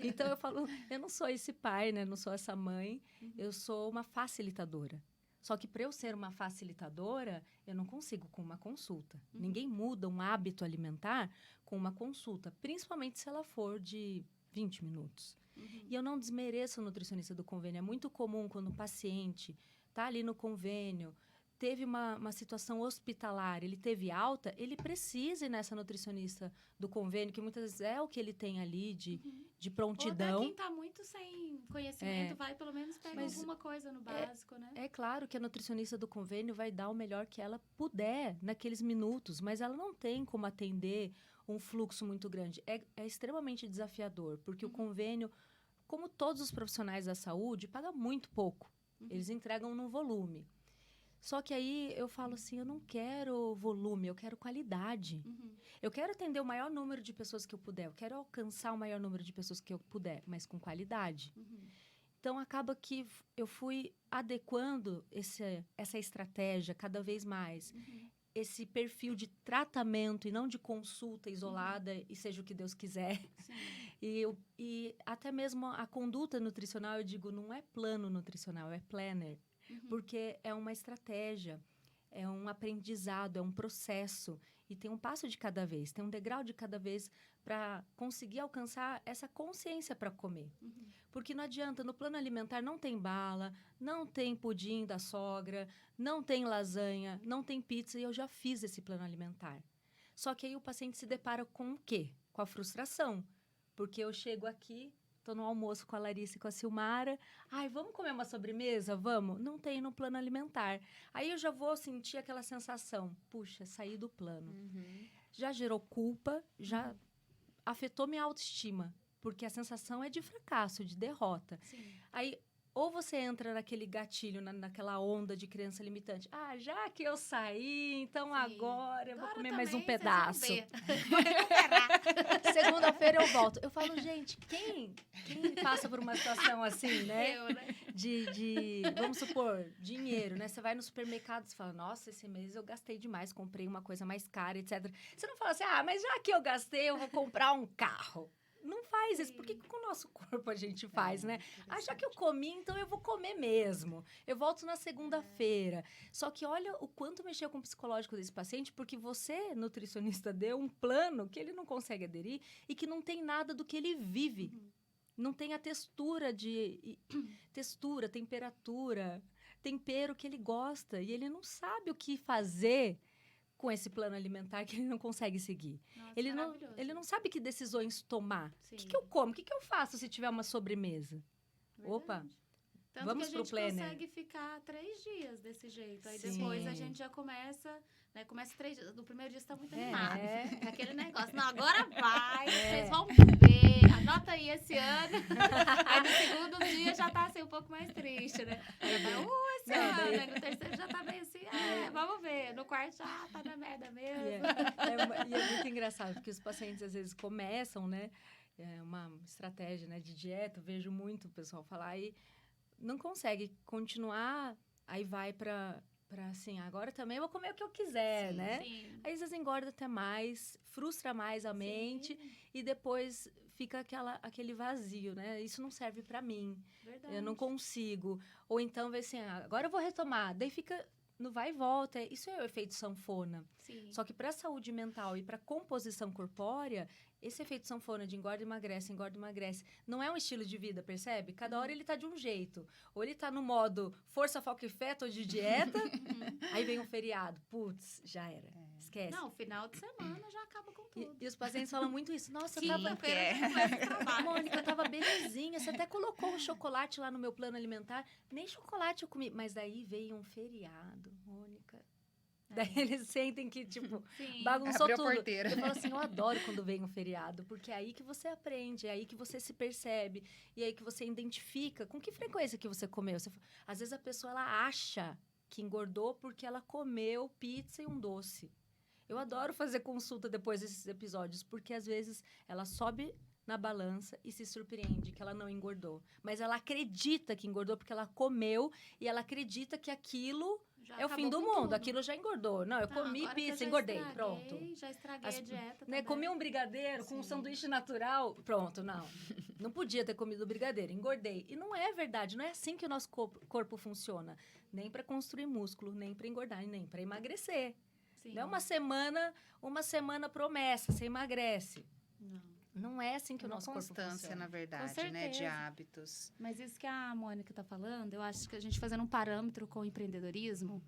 Então, eu falo, eu não sou esse pai, né? Não sou essa mãe. Eu sou uma facilitadora. Só que para eu ser uma facilitadora, eu não consigo com uma consulta. Ninguém muda um hábito alimentar com uma consulta. Principalmente se ela for de 20 minutos. E eu não desmereço o nutricionista do convênio. É muito comum quando o paciente está ali no convênio, teve uma situação hospitalar, ele teve alta, ele precisa ir nessa nutricionista do convênio, que muitas vezes é o que ele tem ali de prontidão. Ou até quem está muito sem conhecimento, vai pelo menos pegar alguma coisa no básico, né? É claro que a nutricionista do convênio vai dar o melhor que ela puder naqueles minutos, mas ela não tem como atender um fluxo muito grande. É extremamente desafiador, porque o convênio, como todos os profissionais da saúde, paga muito pouco. Eles entregam no volume. Só que aí eu falo assim, eu não quero volume, eu quero qualidade. Eu quero atender o maior número de pessoas que eu puder, eu quero alcançar o maior número de pessoas que eu puder, mas com qualidade. Então, acaba que eu fui adequando essa estratégia cada vez mais. Esse perfil de tratamento e não de consulta isolada e seja o que Deus quiser. E até mesmo a conduta nutricional, eu digo, não é plano nutricional, é planner. Porque é uma estratégia, é um aprendizado, é um processo. E tem um passo de cada vez, tem um degrau de cada vez para conseguir alcançar essa consciência para comer. Porque não adianta, no plano alimentar não tem bala, não tem pudim da sogra, não tem lasanha, não tem pizza. E eu já fiz esse plano alimentar. Só que aí o paciente se depara com o quê? Com a frustração. Porque eu chego aqui... Estou no almoço com a Larissa e com a Silmara. Vamos comer uma sobremesa? Vamos? Não tem no plano alimentar. Aí eu já vou sentir aquela sensação. Puxa, saí do plano. Já gerou culpa, já afetou minha autoestima. Porque a sensação é de fracasso, de derrota. Aí, ou você entra naquele gatilho, naquela onda de criança limitante. Já que eu saí, então agora eu vou comer mais um pedaço. Vou recuperar. Segunda-feira eu volto. Eu falo, gente, quem passa por uma situação assim, né? Eu, né? Vamos supor, dinheiro, né? Você vai no supermercado e fala, nossa, esse mês eu gastei demais, comprei uma coisa mais cara, etc. Você não fala assim, mas já que eu gastei, eu vou comprar um carro. Não faz isso. Por que com o nosso corpo a gente faz, né? Já que eu comi, então eu vou comer mesmo. Eu volto na segunda-feira. Só que olha o quanto mexeu com o psicológico desse paciente, porque você, nutricionista, deu um plano que ele não consegue aderir e que não tem nada do que ele vive. Não tem a textura, temperatura, tempero que ele gosta. E ele não sabe o que fazer com esse plano alimentar que ele não consegue seguir. Nossa, ele não sabe que decisões tomar. Sim. O que eu como? O que eu faço se tiver uma sobremesa? Opa, Verdade. Tanto vamos que a pro gente planner. consegue ficar 3 dias desse jeito. Aí Sim. depois a gente já começa, né? Começa 3 dias. No primeiro dia você tá muito É. animado. É aquele negócio. Não, agora vai, É. vocês vão ver. Anota aí esse ano. Aí no segundo dia já tá assim um pouco mais triste, né? Já tá, esse Não, ano. daí- Aí no terceiro já tá meio assim, vamos ver. No quarto já tá na merda mesmo. E é muito engraçado, porque os pacientes às vezes começam, né? É uma estratégia, né, de dieta, eu vejo muito o pessoal falar e não consegue continuar, aí vai para assim, agora também eu vou comer o que eu quiser, Sim, né? Sim. Aí às vezes engorda até mais, frustra mais a mente Sim, e depois fica aquele vazio, né? Isso não serve para mim, verdade. eu não consigo. Ou então vê assim, agora eu vou retomar, daí fica no vai e volta. Isso é o efeito sanfona. Sim. Só que para a saúde mental e para composição corpórea, esse efeito sanfona de engorda e emagrece, não é um estilo de vida, percebe? Cada hora ele tá de um jeito. Ou ele tá no modo força, foco e fé, tô de dieta, aí vem um feriado. Putz, já era. Esquece. Não, final de semana já acaba com tudo. E os pacientes falam muito isso. Nossa, eu Sim, tava... que é. já começa o trabalho. Mônica, eu tava belezinha. Você até colocou um chocolate lá no meu plano alimentar. Nem chocolate eu comi. Mas daí veio um feriado, Mônica. Daí eles sentem que, tipo, Sim. bagunçou Abriu a tudo. porteira. Eu falo assim, eu adoro quando vem um feriado, porque é aí que você aprende, é aí que você se percebe, e é aí que você identifica com que frequência que você comeu. Às vezes a pessoa, ela acha que engordou porque ela comeu pizza e um doce. Eu adoro fazer consulta depois desses episódios, porque às vezes ela sobe na balança e se surpreende que ela não engordou. Mas ela acredita que engordou porque ela comeu e ela acredita que aquilo Já é o fim acabou do com mundo. tudo. Aquilo já engordou. Não, eu Não, comi agora que eu pizza, já engordei. estraguei, Pronto. Já estraguei As- a dieta Né, também. comi um brigadeiro com um Sim. sanduíche natural. Pronto, não. Não podia ter comido brigadeiro, engordei. E não é verdade, não é assim que o nosso corpo funciona. Nem para construir músculo, nem para engordar, nem para emagrecer. Sim. Não é uma semana promessa, você emagrece. Não. Não é assim que o Uma nosso corpo constância, funciona. na verdade, Com né? De certeza. hábitos. Mas isso que a Mônica tá falando, eu acho que a gente fazendo um parâmetro com o empreendedorismo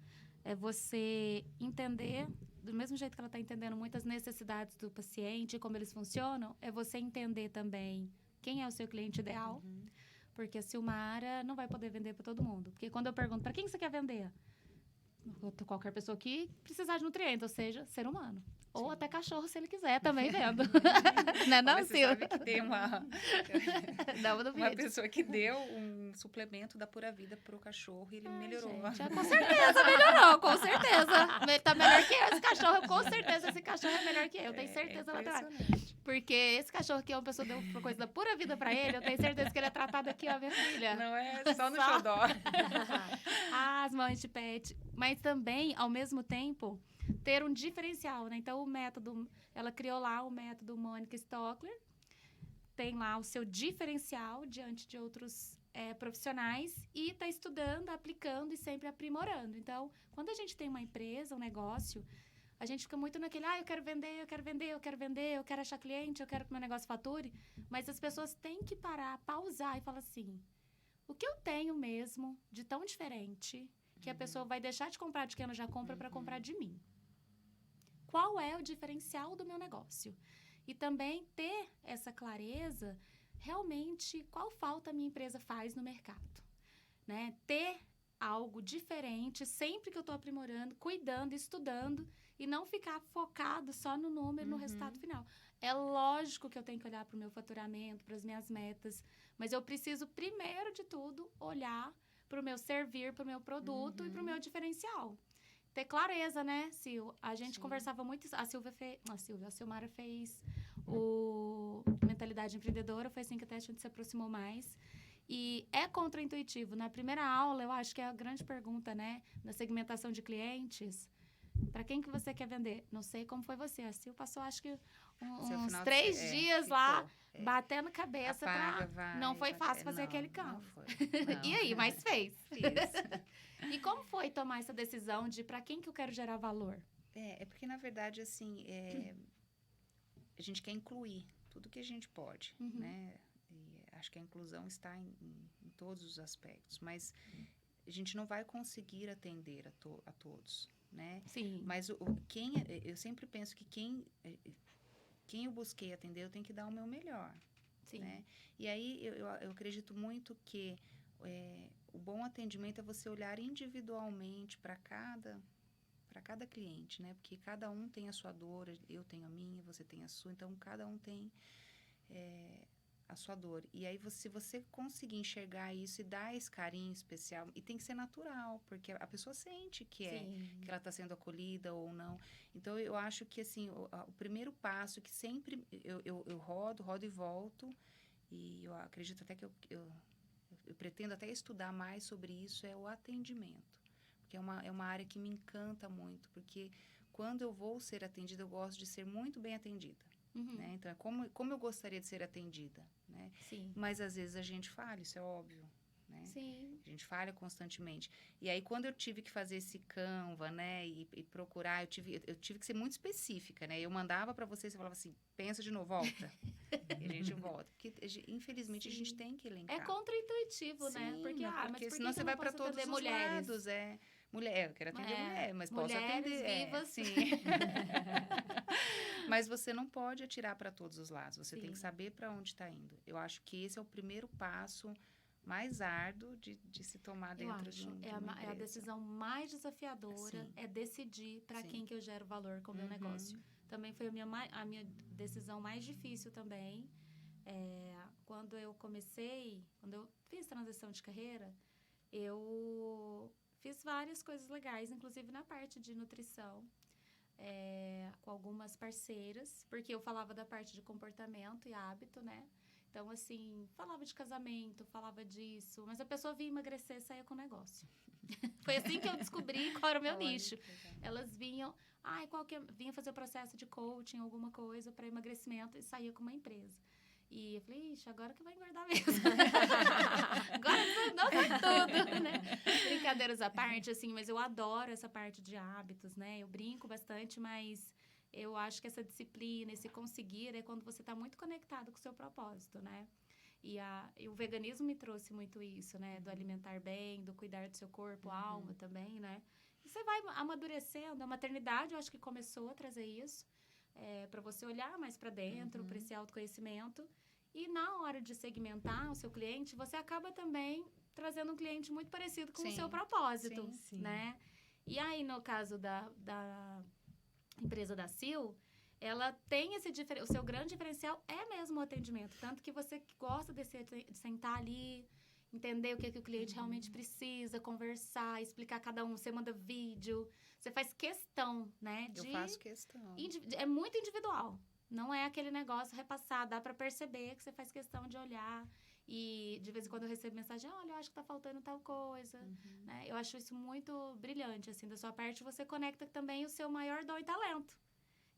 é você entender, do mesmo jeito que ela está entendendo muitas necessidades do paciente, como eles funcionam, é você entender também quem é o seu cliente ideal, porque a Silmara não vai poder vender para todo mundo. Porque quando eu pergunto, para quem você quer vender? Qualquer pessoa que precisar de nutrientes, ou seja, ser humano. Ou até cachorro, se ele quiser, também vendo. Não é não, Olha, você Sil? sabe que tem uma Não, uma pessoa que deu um suplemento da Pura Vida pro cachorro e ele melhorou. Gente, com certeza melhorou, com certeza. Ele tá melhor que eu. Esse cachorro, com certeza, esse cachorro é melhor que eu. Tenho certeza lá atrás. impressionante. Porque esse cachorro que uma pessoa deu uma coisa da Pura Vida pra ele, eu tenho certeza que ele é tratado aqui, ó, minha filha. Não é só no Só. xodó. As mães de pet. Mas também, ao mesmo tempo, ter um diferencial, né? Então, o método... Ela criou lá o método Mônica Stockler. Tem lá o seu diferencial diante de outros profissionais e está estudando, aplicando e sempre aprimorando. Então, quando a gente tem uma empresa, um negócio, a gente fica muito naquele, eu quero vender, eu quero vender, eu quero vender, eu quero achar cliente, eu quero que meu negócio fature. Mas as pessoas têm que parar, pausar e falar assim, o que eu tenho mesmo de tão diferente que a pessoa vai deixar de comprar de quem ela já compra para comprar de mim? Qual é o diferencial do meu negócio? E também ter essa clareza, realmente, qual falta a minha empresa faz no mercado. Né? Ter algo diferente, sempre que eu estou aprimorando, cuidando, estudando, e não ficar focado só no número, no resultado final. É lógico que eu tenho que olhar para o meu faturamento, para as minhas metas, mas eu preciso, primeiro de tudo, olhar para o meu servir, para o meu produto e para o meu diferencial. Ter clareza, né, Sil? A gente conversava muito... A Silmara fez o Mentalidade Empreendedora, foi assim que até a gente se aproximou mais. E é contraintuitivo. Na primeira aula, eu acho que é a grande pergunta, né, na segmentação de clientes, para quem que você quer vender? Não sei como foi você. A Sil passou, acho que, uns 3 dias lá, batendo cabeça. Não foi fácil fazer aquele campo. Não foi. E aí, mas fez. Fiz. E como foi tomar essa decisão de para quem que eu quero gerar valor? É porque, na verdade, assim, a gente quer incluir tudo que a gente pode, né? E acho que a inclusão está em todos os aspectos, mas a gente não vai conseguir atender a todos, né? Sim. Mas eu sempre penso que quem eu busquei atender, eu tenho que dar o meu melhor, Sim. né? E aí eu acredito muito que o bom atendimento é você olhar individualmente para cada cliente, né? Porque cada um tem a sua dor, eu tenho a minha, você tem a sua, então cada um tem a sua dor. E aí, se você conseguir enxergar isso e dar esse carinho especial, e tem que ser natural, porque a pessoa sente que Sim. ela está sendo acolhida ou não. Então, eu acho que, assim, o primeiro passo que sempre eu rodo e volto, e eu acredito até que eu pretendo até estudar mais sobre isso, é o atendimento. Porque é uma área que me encanta muito, porque quando eu vou ser atendida, eu gosto de ser muito bem atendida. Uhum. Né? Então, é como eu gostaria de ser atendida, né? Sim. Mas, às vezes, a gente falha, isso é óbvio, né? Sim. A gente falha constantemente. E aí, quando eu tive que fazer esse Canva, né? E procurar, eu tive que ser muito específica, né? Eu mandava para você falava assim, pensa de novo, volta. E a gente volta. Porque, infelizmente, Sim. a gente tem que elencar. É contraintuitivo, né? Sim, Porque, mas por senão que você eu vai não para posso todos atender os mulheres? lados, mulher, eu quero atender mulher, mas posso mulheres atender. vivas. Sim. Mas você não pode atirar para todos os lados. Você tem que saber para onde está indo. Eu acho que esse é o primeiro passo mais árduo de se tomar dentro de uma empresa. É a decisão mais desafiadora, é decidir para quem que eu gero valor com o meu negócio. Também foi a minha decisão mais difícil também. Quando eu fiz transição de carreira, eu fiz várias coisas legais, inclusive na parte de nutrição. Com algumas parceiras, porque eu falava da parte de comportamento e hábito, né? Então, assim, falava de casamento, falava disso, mas a pessoa vinha emagrecer e saía com o negócio. Foi assim que eu descobri qual era o meu nicho. Elas vinham, vinha fazer o processo de coaching, alguma coisa para emagrecimento e saía com uma empresa. E eu falei, ixi, agora que vai engordar mesmo. Agora não vai tudo, né? Brincadeiras à parte, assim, mas eu adoro essa parte de hábitos, né? Eu brinco bastante, mas eu acho que essa disciplina, esse conseguir, é quando você está muito conectado com o seu propósito, né? E o veganismo me trouxe muito isso, né? Do alimentar bem, do cuidar do seu corpo, alma também, né? E você vai amadurecendo. A maternidade, eu acho que começou a trazer isso. Para você olhar mais para dentro, para esse autoconhecimento. E na hora de segmentar o seu cliente, você acaba também trazendo um cliente muito parecido com o seu propósito, né? E aí, no caso da empresa da Sil, ela tem o seu grande diferencial é mesmo o atendimento. Tanto que você gosta de sentar ali, entender o que o cliente realmente precisa, conversar, explicar cada um. Você manda vídeo, você faz questão, né? Eu faço questão. É muito individual. Não é aquele negócio repassado. Dá pra perceber que você faz questão de olhar. E de vez em quando eu recebo mensagem, olha, eu acho que tá faltando tal coisa. Né? Eu acho isso muito brilhante, assim, da sua parte. Você conecta também o seu maior dom e talento.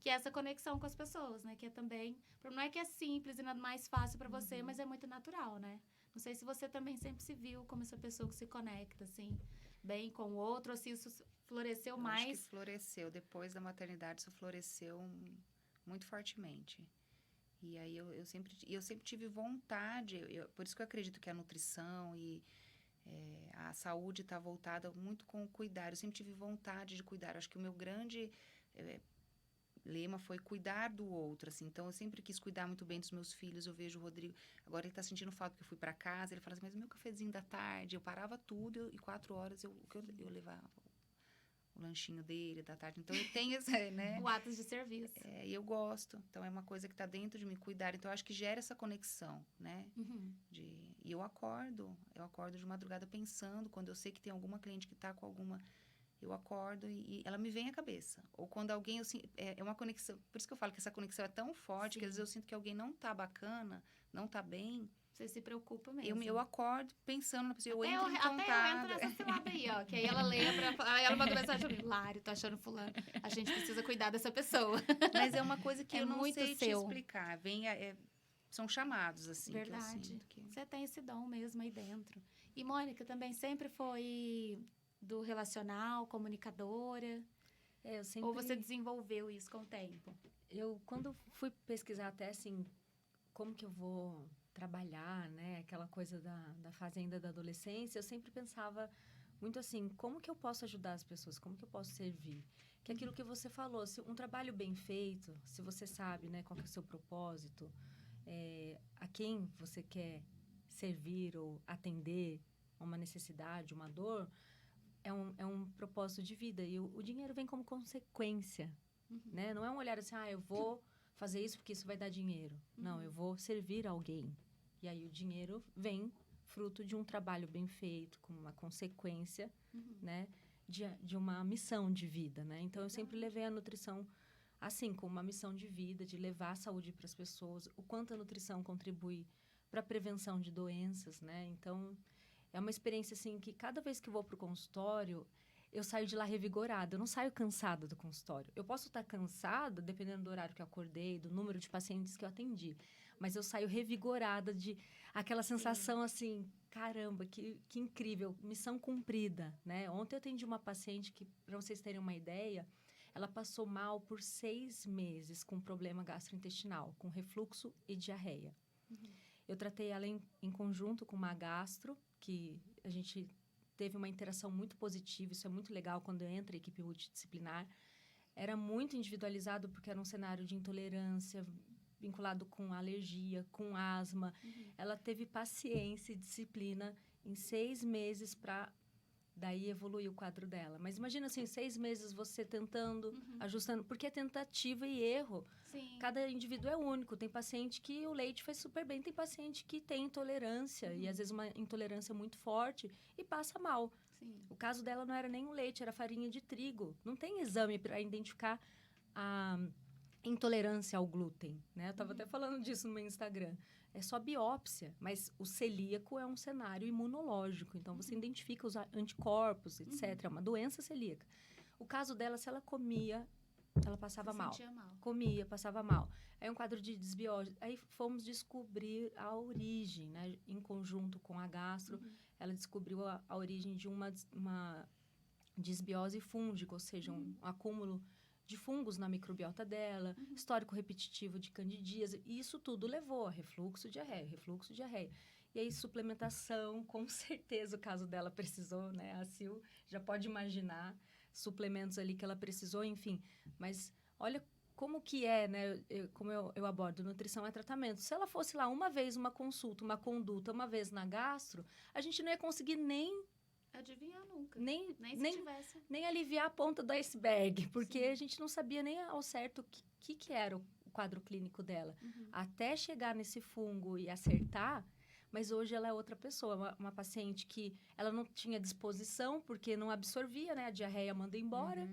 Que é essa conexão com as pessoas, né? Que é também... Não é que é simples e mais fácil pra você, mas é muito natural, né? Não sei se você também sempre se viu como essa pessoa que se conecta, assim, bem com o outro, ou se isso floresceu mais. Acho que floresceu. Depois da maternidade, isso floresceu muito fortemente. E aí eu sempre tive vontade, por isso que eu acredito que a nutrição e a saúde está voltada muito com o cuidar. Eu sempre tive vontade de cuidar. Acho que o meu grande lema foi cuidar do outro, assim. Então, eu sempre quis cuidar muito bem dos meus filhos. Eu vejo o Rodrigo, agora ele está sentindo falta porque eu fui para casa. Ele fala assim, mas meu cafezinho da tarde, eu parava tudo e 4 horas eu levava o lanchinho dele da tarde. Então, eu tenho esse, né? O ato de serviço. E eu gosto. Então, é uma coisa que está dentro de me cuidar. Então, eu acho que gera essa conexão, né? E eu acordo de madrugada pensando, quando eu sei que tem alguma cliente que está com alguma... Eu acordo e ela me vem à cabeça. Ou quando alguém, é uma conexão... Por isso que eu falo que essa conexão é tão forte, que às vezes eu sinto que alguém não tá bacana, não tá bem. Você se preocupa mesmo. Eu acordo pensando na pessoa, eu entro em contato. Até eu entro nessa cilada aí, ó. Que aí ela lembra, aí ela manda mensagem pra mim, Lari, tô achando fulano. A gente precisa cuidar dessa pessoa. Mas é uma coisa que eu não sei te seu. explicar. São chamados, assim, Verdade. que eu sinto que... Você tem esse dom mesmo aí dentro. E Mônica também sempre foi do relacional, comunicadora. Ou você desenvolveu isso com o tempo? Quando fui pesquisar até, assim, como que eu vou trabalhar, né? Aquela coisa da fase ainda da adolescência, eu sempre pensava muito assim, como que eu posso ajudar as pessoas? Como que eu posso servir? Que é aquilo que você falou, se um trabalho bem feito, se você sabe, né, qual que é o seu propósito, a quem você quer servir ou atender uma necessidade, uma dor, é um propósito de vida. E o dinheiro vem como consequência, né? Não é um olhar assim, eu vou fazer isso porque isso vai dar dinheiro. Não, eu vou servir alguém. E aí o dinheiro vem fruto de um trabalho bem feito, como uma consequência, né? De uma missão de vida, né? Então, eu sempre levei a nutrição assim, como uma missão de vida, de levar a saúde para as pessoas, o quanto a nutrição contribui para a prevenção de doenças, né? Então, é uma experiência, assim, que cada vez que eu vou para o consultório, eu saio de lá revigorada. Eu não saio cansada do consultório. Eu posso estar cansada, dependendo do horário que eu acordei, do número de pacientes que eu atendi. Mas eu saio revigorada de aquela sensação, assim, caramba, que incrível, missão cumprida, né? Ontem eu atendi uma paciente que, para vocês terem uma ideia, ela passou mal por 6 meses com problema gastrointestinal, com refluxo e diarreia. Eu tratei ela em conjunto com uma gastro, que a gente teve uma interação muito positiva, isso é muito legal quando entra a equipe multidisciplinar. Era muito individualizado porque era um cenário de intolerância, vinculado com alergia, com asma. Ela teve paciência e disciplina em 6 meses para daí evoluir o quadro dela. Mas imagina assim, 6 meses você tentando, ajustando, porque é tentativa e erro. Sim. Cada indivíduo é único. Tem paciente que o leite faz super bem, tem paciente que tem intolerância, e às vezes uma intolerância muito forte, e passa mal. Sim. O caso dela não era nem o leite, era farinha de trigo. Não tem exame para identificar a intolerância ao glúten, né? Eu estava até falando disso no meu Instagram. É só biópsia, mas o celíaco é um cenário imunológico. Então, você identifica os anticorpos, etc. É uma doença celíaca. O caso dela, se ela comia, ela passava mal. Sentia mal. Comia, passava mal. Aí um quadro de desbiose. Aí fomos descobrir a origem, né? Em conjunto com a gastro, ela descobriu a origem de uma desbiose fúngica, ou seja, um acúmulo de fungos na microbiota dela, histórico repetitivo de candidíase, e isso tudo levou a refluxo, diarreia. E aí, suplementação, com certeza o caso dela precisou, né? A Sil já pode imaginar suplementos ali que ela precisou, enfim. Mas olha como que é, né? Como eu abordo, nutrição é tratamento. Se ela fosse lá uma vez, uma consulta, uma conduta, uma vez na gastro, a gente não ia conseguir nem adivinhar nunca. Nem se tivesse. Nem aliviar a ponta do iceberg, porque a gente não sabia nem ao certo o que era o quadro clínico dela. Até chegar nesse fungo e acertar, mas hoje ela é outra pessoa. Uma paciente que ela não tinha disposição, porque não absorvia, né? A diarreia manda embora.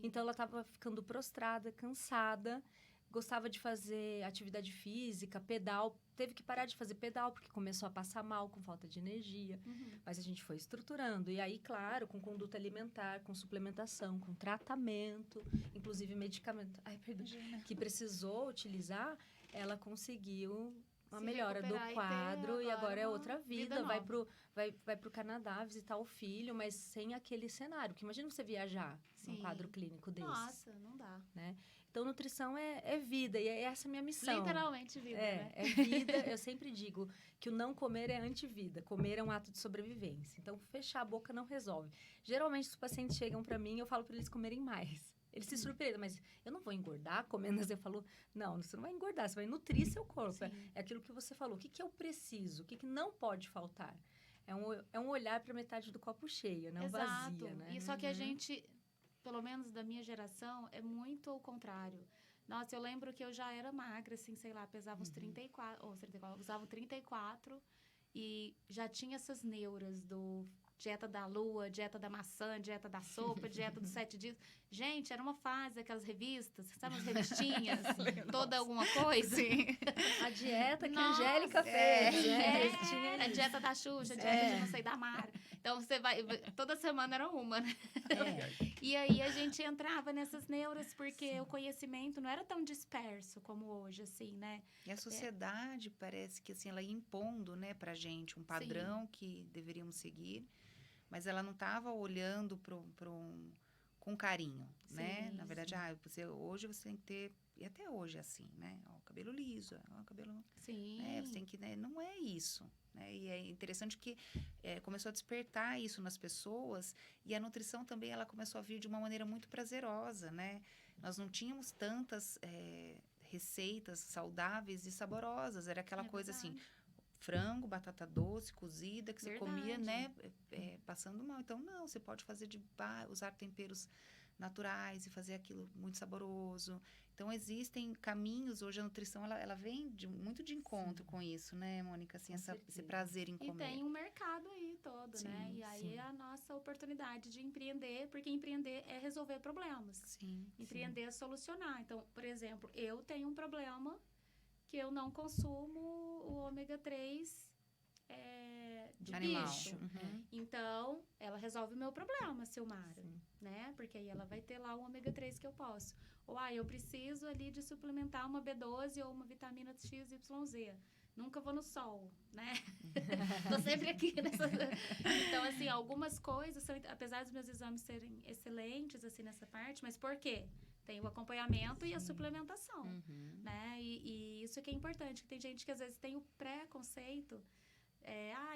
Então, ela estava ficando prostrada, cansada, gostava de fazer atividade física, pedal. Teve que parar de fazer pedal, porque começou a passar mal, com falta de energia. Mas a gente foi estruturando. E aí, claro, com conduta alimentar, com suplementação, com tratamento, inclusive medicamento. Que precisou utilizar, ela conseguiu uma melhora do quadro e agora é outra vida. Vai pro Canadá visitar o filho, mas sem aquele cenário. Porque imagina você viajar num quadro clínico desse. Nossa, não dá. Né? Então, nutrição é vida, e essa é a minha missão. Literalmente vida, né? É vida. Eu sempre digo que o não comer é antivida. Comer é um ato de sobrevivência. Então, fechar a boca não resolve. Geralmente, os pacientes chegam para mim e eu falo para eles comerem mais. Eles se surpreendem, mas eu não vou engordar comendo. Eu falo, não, você não vai engordar, você vai nutrir seu corpo. É aquilo que você falou. O que eu preciso? O que não pode faltar? É um olhar para metade do copo cheio, não vazia, né? E só que a gente, pelo menos da minha geração, é muito o contrário. Nossa, eu lembro que eu já era magra, assim, sei lá, pesava uns 34, usava 34 e já tinha essas neuras do dieta da lua, dieta da maçã, dieta da sopa, dieta dos 7 dias. Gente, era uma fase, aquelas revistas, sabe, as revistinhas, toda alguma coisa. Sim. A dieta que a Angélica fez. A dieta da Xuxa, a dieta de não sei da Mara. Então, você vai... Toda semana era uma, né? E aí, a gente entrava nessas neuras, porque o conhecimento não era tão disperso como hoje, assim, né? E a sociedade parece que, assim, ela ia impondo, né, pra gente um padrão que deveríamos seguir, mas ela não estava olhando com carinho, né? Na verdade, hoje você tem que ter... E até hoje é assim, né? O cabelo liso, o cabelo... Sim. Né? Você tem que... Né? Não é isso, né? E é interessante que começou a despertar isso nas pessoas, e a nutrição também, ela começou a vir de uma maneira muito prazerosa, né? Nós não tínhamos tantas receitas saudáveis e saborosas. Era aquela coisa verdade. assim, frango, batata doce, cozida, que você comia, né, Verdade. passando mal. Então, não, você pode fazer usar temperos naturais e fazer aquilo muito saboroso. Então, existem caminhos. Hoje a nutrição, ela vem muito de encontro com isso, né, Mônica? Assim, Com esse certeza. prazer em E comer. tem um mercado aí todo, né? Sim, E aí sim. é a nossa oportunidade de empreender, porque empreender é resolver problemas. Sim. Empreender é solucionar. Então, por exemplo, eu tenho um problema que eu não consumo o ômega 3 de Animal. bicho. Uhum. Então, ela resolve o meu problema, Silmara, Sim. né? Porque aí ela vai ter lá o ômega 3 que eu posso. Ou, eu preciso ali de suplementar uma B12 ou uma vitamina XYZ. Nunca vou no sol, né? Tô sempre aqui nessa... Então, assim, algumas coisas, apesar dos meus exames serem excelentes, assim, nessa parte, mas por quê? Tem o acompanhamento e a suplementação, né? E isso que é importante, que tem gente que às vezes tem o preconceito,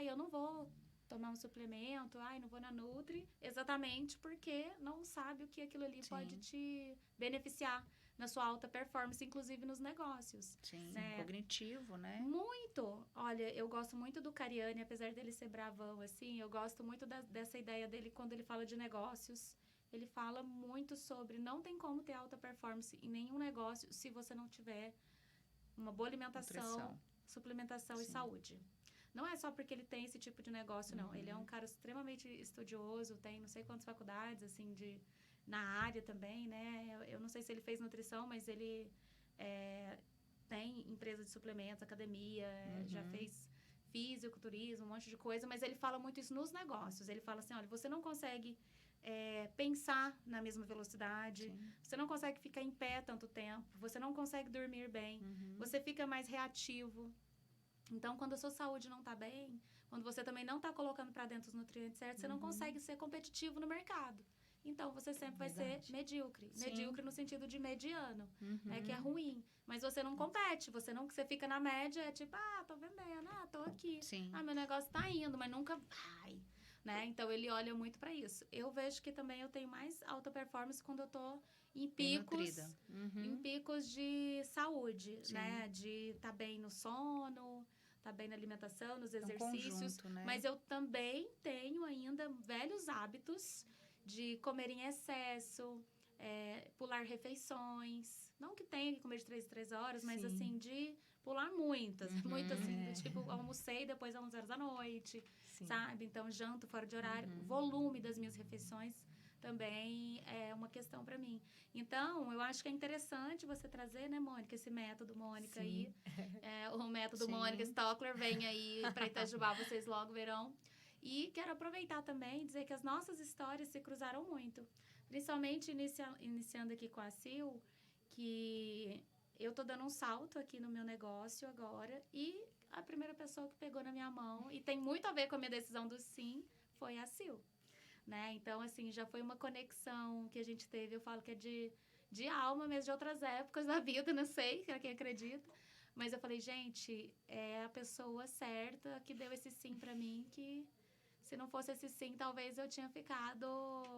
eu não vou tomar um suplemento, não vou na Nutri, exatamente porque não sabe o que aquilo ali pode te beneficiar na sua alta performance, inclusive nos negócios. Sim, né? cognitivo, né? Muito! Olha, eu gosto muito do Cariani, apesar dele ser bravão, assim, eu gosto muito dessa ideia dele quando ele fala de negócios. Ele fala muito sobre não tem como ter alta performance em nenhum negócio se você não tiver uma boa alimentação, suplementação e saúde. Não é só porque ele tem esse tipo de negócio, não. Ele é um cara extremamente estudioso, tem não sei quantas faculdades, assim, na área também, né? Eu não sei se ele fez nutrição, mas ele tem empresa de suplementos, academia, já fez fisiculturismo, um monte de coisa, mas ele fala muito isso nos negócios. Ele fala assim, olha, você não consegue pensar na mesma velocidade, você não consegue ficar em pé tanto tempo, você não consegue dormir bem, você fica mais reativo. Então, quando a sua saúde não está bem, quando você também não está colocando para dentro os nutrientes certos, você não consegue ser competitivo no mercado. Então, você sempre vai ser medíocre. Sim. Medíocre no sentido de mediano, que é ruim. Mas você não compete, você fica na média, é tipo, tô vendendo, tô aqui. Sim. Meu negócio tá indo, mas nunca vai, né? Então, ele olha muito para isso. Eu vejo que também eu tenho mais alta performance quando eu tô em picos de saúde, né? De estar bem no sono, tá bem na alimentação, nos exercícios. Conjunto, né? Mas eu também tenho ainda velhos hábitos de comer em excesso, pular refeições. Não que tenha que comer de 3 em 3 horas, mas assim, de pular muitas. Muito assim, tipo, almocei depois às 11 horas da noite, sabe? Então, janto fora de horário. O volume das minhas refeições também é uma questão para mim. Então, eu acho que é interessante você trazer, né, Mônica, esse método, Mônica, aí. O método Mônica Stockler vem aí para Itajubá, vocês logo verão. E quero aproveitar também e dizer que as nossas histórias se cruzaram muito. Principalmente iniciando aqui com a Sil, que eu tô dando um salto aqui no meu negócio agora. E a primeira pessoa que pegou na minha mão, e tem muito a ver com a minha decisão do sim, foi a Sil. Né? Então, assim, já foi uma conexão que a gente teve, eu falo que é de alma mesmo, de outras épocas da vida, não sei, para quem acredita. Mas eu falei, gente, é a pessoa certa que deu esse sim para mim, que se não fosse esse sim, talvez eu tinha ficado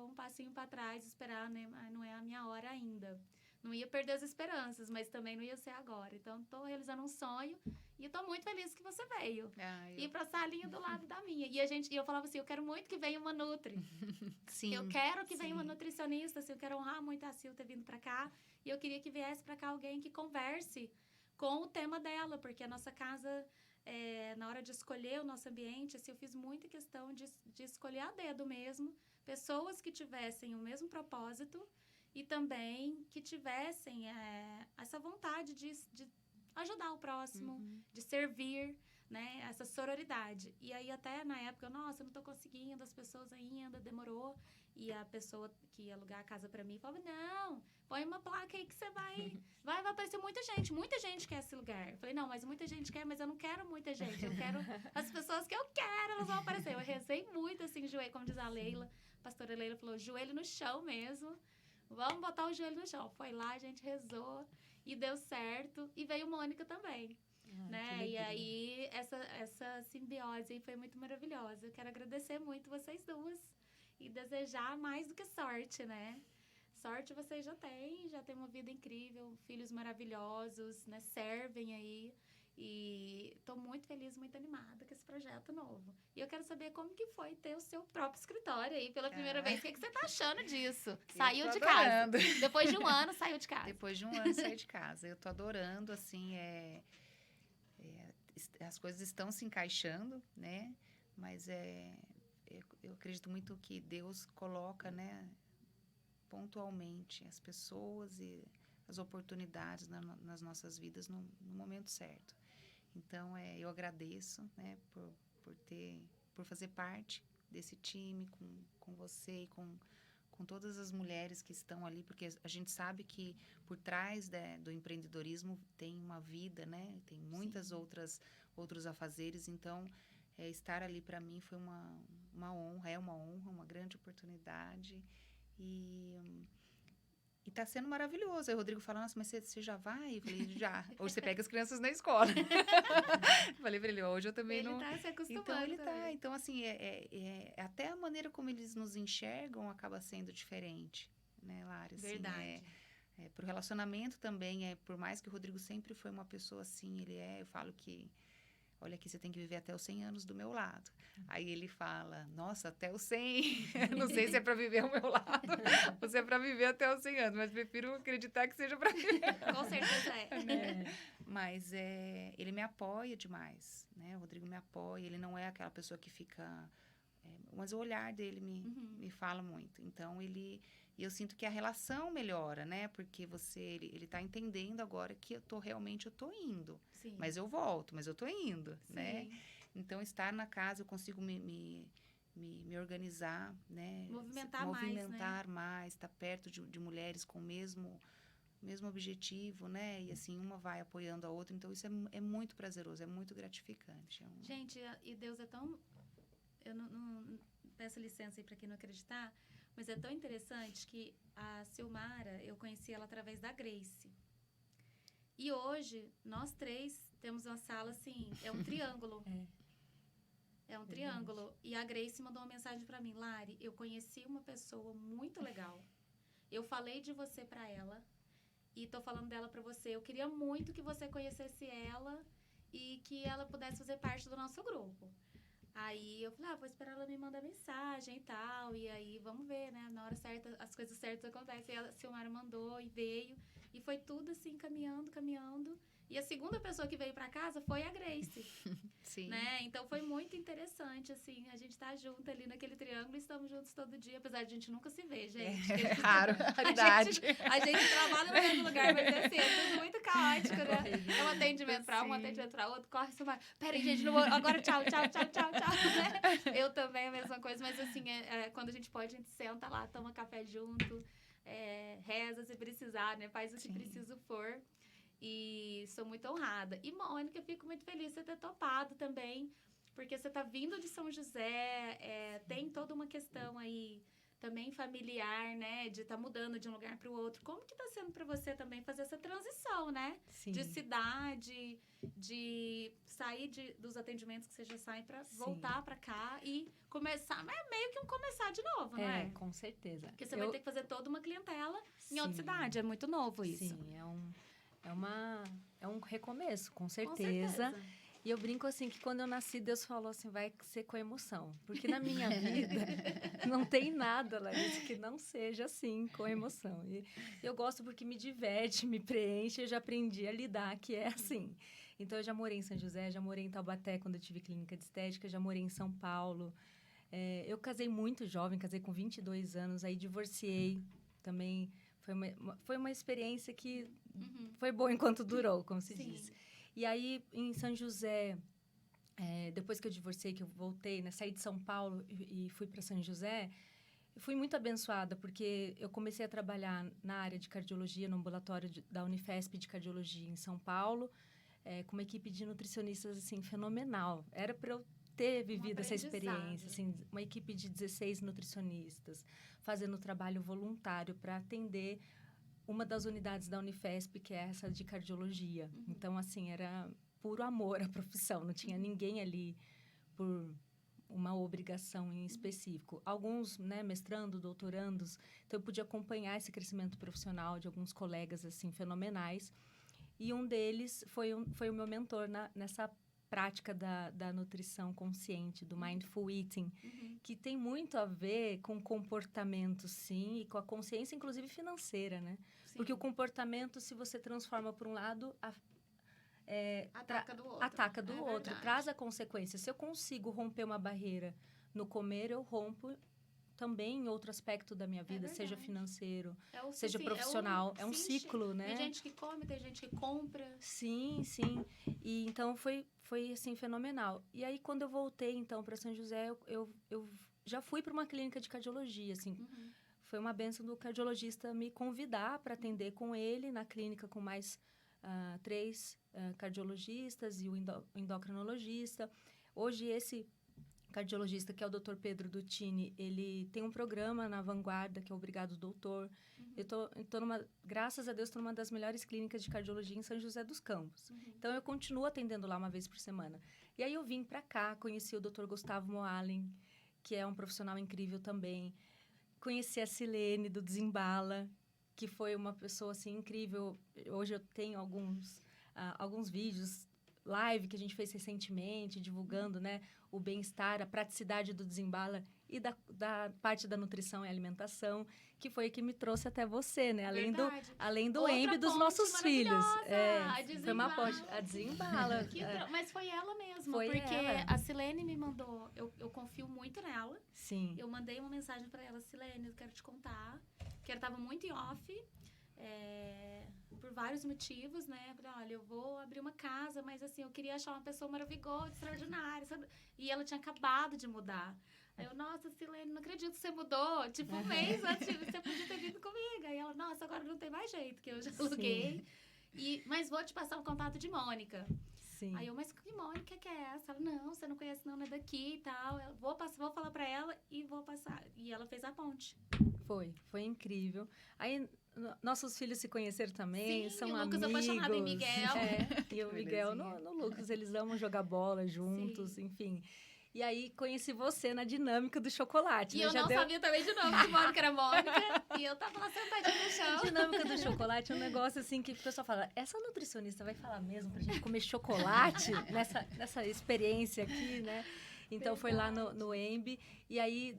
um passinho para trás, esperar, né? Não é a minha hora ainda. Não ia perder as esperanças, mas também não ia ser agora. Então, tô realizando um sonho e tô muito feliz que você veio. Ir pra salinha do lado da minha. E eu falava assim, eu quero muito que venha uma Nutri. Sim. Eu quero que venha uma nutricionista, assim, eu quero honrar muito a Sil ter vindo pra cá. E eu queria que viesse pra cá alguém que converse com o tema dela, porque a nossa casa, na hora de escolher o nosso ambiente, assim, eu fiz muita questão de escolher a dedo mesmo, pessoas que tivessem o mesmo propósito e também que tivessem essa vontade de ajudar o próximo, de servir, né? Essa sororidade. E aí, até na época, nossa, eu não tô conseguindo, as pessoas ainda, demorou. E a pessoa que ia alugar a casa pra mim falava, não, põe uma placa aí que você vai aparecer muita gente quer esse lugar. Eu falei, não, mas muita gente quer, mas eu não quero muita gente, eu quero as pessoas que eu quero, elas vão aparecer. Eu rezei muito, assim, joelho, como diz a Leila, a pastora Leila falou, joelho no chão mesmo, vamos botar o joelho no chão. Foi lá, a gente rezou e deu certo, e veio Mônica também. Né? E aí, essa simbiose aí foi muito maravilhosa. Eu quero agradecer muito vocês duas e desejar mais do que sorte, né? sorte vocês já têm uma vida incrível, filhos maravilhosos, né? Servem aí. E tô muito feliz, muito animada com esse projeto novo. E eu quero saber como que foi ter o seu próprio escritório aí pela primeira vez. O que você tá achando disso? Saiu de casa. Depois de um ano, saiu de casa. Depois de um ano, saí de casa. Eu tô adorando, assim, as coisas estão se encaixando, né? Mas eu acredito muito que Deus coloca, né, pontualmente as pessoas e as oportunidades nas nossas vidas no momento certo. Então, eu agradeço, né, por fazer parte desse time com você e com todas as mulheres que estão ali, porque a gente sabe que por trás do empreendedorismo tem uma vida, né? Tem muitas outros afazeres. Então, estar ali para mim foi uma honra, uma grande oportunidade. E tá sendo maravilhoso. Aí o Rodrigo fala, nossa, mas você já vai? Eu falei, já. Hoje você pega as crianças na escola. Falei pra ele, hoje eu também não... Ele tá se acostumando. Então, ele também. tá. Então, assim, até a maneira como eles nos enxergam acaba sendo diferente, né, Lara? Assim, Verdade. Pro relacionamento também, por mais que o Rodrigo sempre foi uma pessoa assim, eu falo que, olha aqui, você tem que viver até os 100 anos do meu lado. Aí ele fala, nossa, até os 100, não sei se é para viver ao meu lado ou se é para viver até os 100 anos, mas prefiro acreditar que seja para viver. Com certeza é. Mas ele me apoia demais, né? O Rodrigo me apoia, ele não é aquela pessoa que fica... mas o olhar dele me fala muito. Então, e eu sinto que a relação melhora, né? Porque ele tá entendendo agora que eu tô indo. Sim. Mas eu volto, mas eu tô indo, Sim. né? Então, estar na casa, eu consigo me organizar, né? Movimentar mais, estar perto de mulheres com o mesmo objetivo, né? E assim, uma vai apoiando a outra. Então, isso é muito prazeroso, é muito gratificante. Gente, e Deus é tão... Eu não peço licença aí para quem não acreditar, mas é tão interessante que a Silmara, eu conheci ela através da Grace. E hoje, nós três temos uma sala assim, é um triângulo. É um triângulo. E a Grace mandou uma mensagem para mim, Lari, eu conheci uma pessoa muito legal. Eu falei de você para ela e tô falando dela para você. Eu queria muito que você conhecesse ela e que ela pudesse fazer parte do nosso grupo. Aí eu falei, vou esperar ela me mandar mensagem e tal. E aí, vamos ver, né? Na hora certa, as coisas certas acontecem. E a Silmara mandou e veio. E foi tudo assim, caminhando. E a segunda pessoa que veio pra casa foi a Grace. Sim. Né? Então, foi muito interessante, assim. A gente tá junto ali naquele triângulo e estamos juntos todo dia. Apesar de a gente nunca se ver, gente. É raro, raridade. A gente trabalha no mesmo lugar, mas assim, é tudo muito caótico, né? É um atendimento pra um atendimento pra outro. Corre, Silmara. Peraí, gente, não vou... Agora tchau. Né? Eu também, a mesma coisa. Mas assim, quando a gente pode, a gente senta lá, toma café junto. Reza se precisar, né? Faz o que preciso for. E sou muito honrada. E, Mônica, eu fico muito feliz de você ter topado também, porque você tá vindo de São José, tem toda uma questão aí também familiar, né? De estar mudando de um lugar para o outro. Como que tá sendo para você também fazer essa transição, né? Sim. De cidade, de sair dos atendimentos que você já sai para voltar para cá e começar, mas é meio que um começar de novo, não é? Com certeza. Porque você vai ter que fazer toda uma clientela em outra cidade. É muito novo isso. Sim, é um recomeço, com Com certeza. E eu brinco assim, que quando eu nasci, Deus falou assim, vai ser com emoção. Porque na minha vida, não tem nada, Larissa, que não seja assim, com emoção. E eu gosto porque me diverte, me preenche, eu já aprendi a lidar, que é assim. Então, eu já morei em São José, já morei em Taubaté, quando eu tive clínica de estética, já morei em São Paulo. Eu casei muito jovem, casei com 22 anos, aí divorciei também. Foi uma experiência que foi boa enquanto durou, como se diz. E aí, em São José, depois que eu divorciei, que eu voltei, né, saí de São Paulo e fui para São José, eu fui muito abençoada, porque eu comecei a trabalhar na área de cardiologia, no ambulatório da Unifesp de cardiologia em São Paulo, com uma equipe de nutricionistas, assim, fenomenal. Era para eu ter vivido essa experiência, assim, uma equipe de 16 nutricionistas, fazendo trabalho voluntário para atender uma das unidades da Unifesp, que é essa de cardiologia. Então, assim, era puro amor à profissão. Não tinha ninguém ali por uma obrigação em específico. Alguns, né, mestrando, doutorandos, então eu pude acompanhar esse crescimento profissional de alguns colegas, assim, fenomenais. E um deles foi o meu mentor nessa prática da nutrição consciente, do mindful eating, que tem muito a ver com comportamento, sim, e com a consciência, inclusive financeira, né? Sim. Porque o comportamento, se você transforma por um lado, ataca do outro. Ataca do outro, verdade. traz a consequência. Se eu consigo romper uma barreira no comer, eu rompo também em outro aspecto da minha vida, seja verdade. financeiro, É o seja sim, profissional. É um sim, ciclo, né? Tem gente que come, tem gente que compra. Sim, sim. E então foi assim fenomenal. E aí quando eu voltei então para São José, eu já fui para uma clínica de cardiologia, assim. Foi uma bênção do cardiologista me convidar para atender com ele na clínica com mais 3 cardiologistas e o endocrinologista. Hoje esse cardiologista, que é o Dr. Pedro Duttini, ele tem um programa na Vanguarda, que é o Obrigado Doutor. Eu tô graças a Deus, estou numa das melhores clínicas de cardiologia em São José dos Campos. Então, eu continuo atendendo lá uma vez por semana. E aí, eu vim para cá, conheci o Dr. Gustavo Moalen, que é um profissional incrível também. Conheci a Silene, do Desembala, que foi uma pessoa, assim, incrível. Hoje eu tenho alguns vídeos, live que a gente fez recentemente, divulgando, né, o bem-estar, a praticidade do Desembala e da parte da nutrição e alimentação, que foi que me trouxe até você, né? Além do EMB dos nossos filhos. Foi uma ponte. A Desembala. Mas foi ela mesma, foi porque ela. A Silene me mandou, eu confio muito nela. Sim. Eu mandei uma mensagem para ela, Silene, eu quero te contar, que ela estava muito em off, por vários motivos, né? Falei, olha, eu vou abrir uma casa, mas assim, eu queria achar uma pessoa maravilhosa, extraordinária, sabe? E ela tinha acabado de mudar. Aí eu, nossa, Silene, não acredito que você mudou. Tipo, um mês antes, você podia ter vindo comigo. Aí ela, nossa, agora não tem mais jeito, que eu já aluguei. Mas vou te passar o contato de Mônica. Sim. Aí eu, mas que Mônica que é essa? Ela, não, você não conhece não, é daqui e tal. Eu vou falar pra ela e vou passar. E ela fez a ponte. Foi incrível. Aí, nossos filhos se conheceram também, sim, são e o Lucas amigos. apaixonado em Miguel. E o Miguel no Lucas, eles amam jogar bola juntos, enfim. E aí, conheci você na dinâmica do chocolate. E né? eu não sabia também de novo que Mônica era Mônica. E eu tava lá sentadinha no chão. A dinâmica do chocolate é um negócio assim que o pessoal fala, essa nutricionista vai falar mesmo pra gente comer chocolate nessa experiência aqui, né? Então, foi lá no EMB. E aí,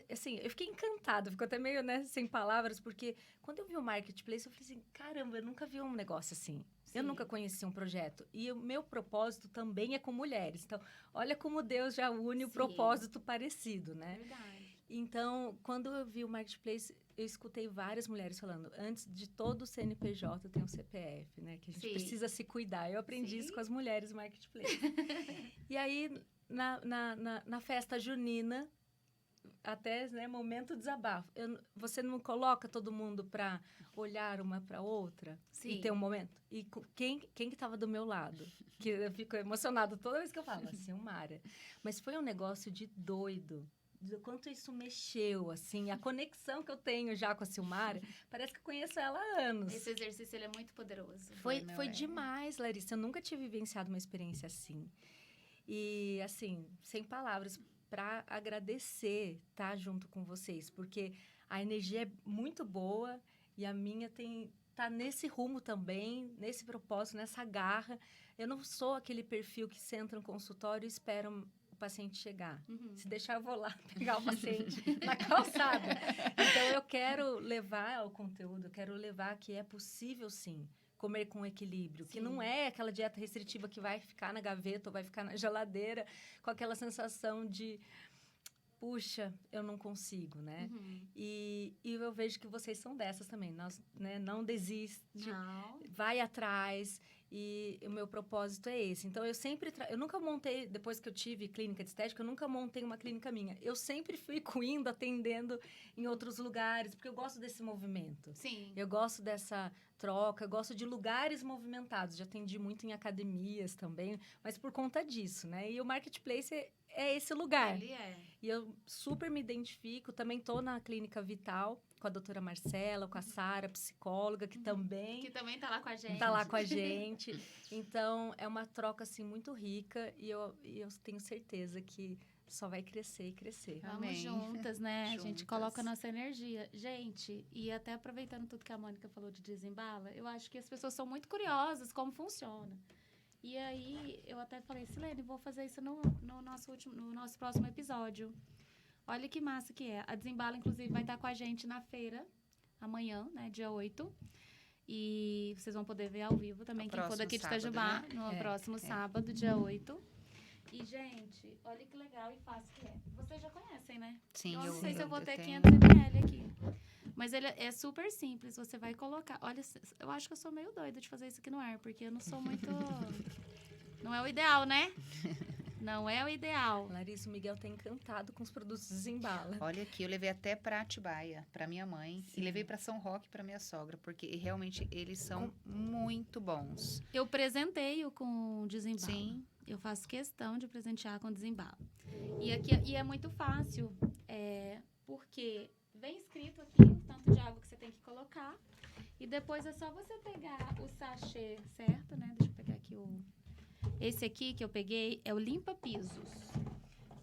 assim, eu fiquei encantada, ficou até meio, né, sem palavras, porque quando eu vi o Marketplace, eu falei assim, caramba, eu nunca vi um negócio assim. Sim. Eu nunca conheci um projeto. E o meu propósito também é com mulheres. Então, olha como Deus já une o propósito parecido, né? Verdade. Então, quando eu vi o Marketplace, eu escutei várias mulheres falando, antes de todo o CNPJ tem um CPF, né? Que a gente precisa se cuidar. Eu aprendi isso com as mulheres do Marketplace. E aí, na festa junina, até, né, momento desabafo. Você não coloca todo mundo para olhar uma para outra e ter um momento? E quem que estava do meu lado? Que eu fico emocionada toda vez que eu falo, a Silmara. Mas foi um negócio de doido. Do quanto isso mexeu, assim, a conexão que eu tenho já com a Silmara, parece que eu conheço ela há anos. Esse exercício, ele é muito poderoso. Foi demais, Larissa. Eu nunca tive vivenciado uma experiência assim. E, assim, sem palavras, para agradecer estar junto com vocês, porque a energia é muito boa e a minha tá nesse rumo também, nesse propósito, nessa garra. Eu não sou aquele perfil que senta no consultório e espera o paciente chegar. Se deixar, eu vou lá pegar o paciente na calçada. Então, eu quero levar o conteúdo, eu quero levar que é possível, sim, comer com equilíbrio, que não é aquela dieta restritiva que vai ficar na gaveta ou vai ficar na geladeira com aquela sensação de, puxa, eu não consigo, né? E eu vejo que vocês são dessas também, né? Não desiste, vai atrás. E o meu propósito é esse. Então, eu nunca montei, depois que eu tive clínica de estética, eu nunca montei uma clínica minha. Eu sempre fico indo, atendendo em outros lugares, porque eu gosto desse movimento. Sim. Eu gosto dessa troca, eu gosto de lugares movimentados. Já atendi muito em academias também, mas por conta disso, né? E o Marketplace é esse lugar. Ele é. E eu super me identifico. Também estou na Clínica Vital, com a doutora Marcela, com a Sara, psicóloga, que também tá lá com a gente. tá lá com a gente. Então, é uma troca, assim, muito rica. E eu tenho certeza que só vai crescer e crescer. Vamos Amém. juntas, né? A gente Juntas. coloca a nossa energia. Gente, e até aproveitando tudo que a Mônica falou de desembala, eu acho que as pessoas são muito curiosas como funciona. E aí, eu até falei, Silene, vou fazer isso no nosso próximo episódio. Olha que massa que é. A Desembala, inclusive, vai estar com a gente na feira, amanhã, né? Dia 8. E vocês vão poder ver ao vivo também, No quem for daqui de próximo Itajubá, sábado, no próximo sábado, dia 8. E, gente, olha que legal e fácil que é. Vocês já conhecem, né? Sim, Eu não sei se eu vou ter tenho. 500 ml aqui. Mas ele é super simples. Você vai colocar... Olha, eu acho que eu sou meio doida de fazer isso aqui no ar, porque eu não sou muito... Não é o ideal, né? Não é o ideal. Larissa, o Miguel tá encantado com os produtos Desembala. Olha aqui, eu levei até pra Atibaia, pra minha mãe. Sim. E levei pra São Roque, pra minha sogra. Porque realmente eles são muito bons. Eu presenteio com desembalo. Sim. Eu faço questão de presentear com desembalo. E é muito fácil, porque vem escrito aqui o tanto de água que você tem que colocar. E depois é só você pegar o sachê, certo, né? Deixa eu pegar aqui Esse aqui que eu peguei é o Limpa Pisos.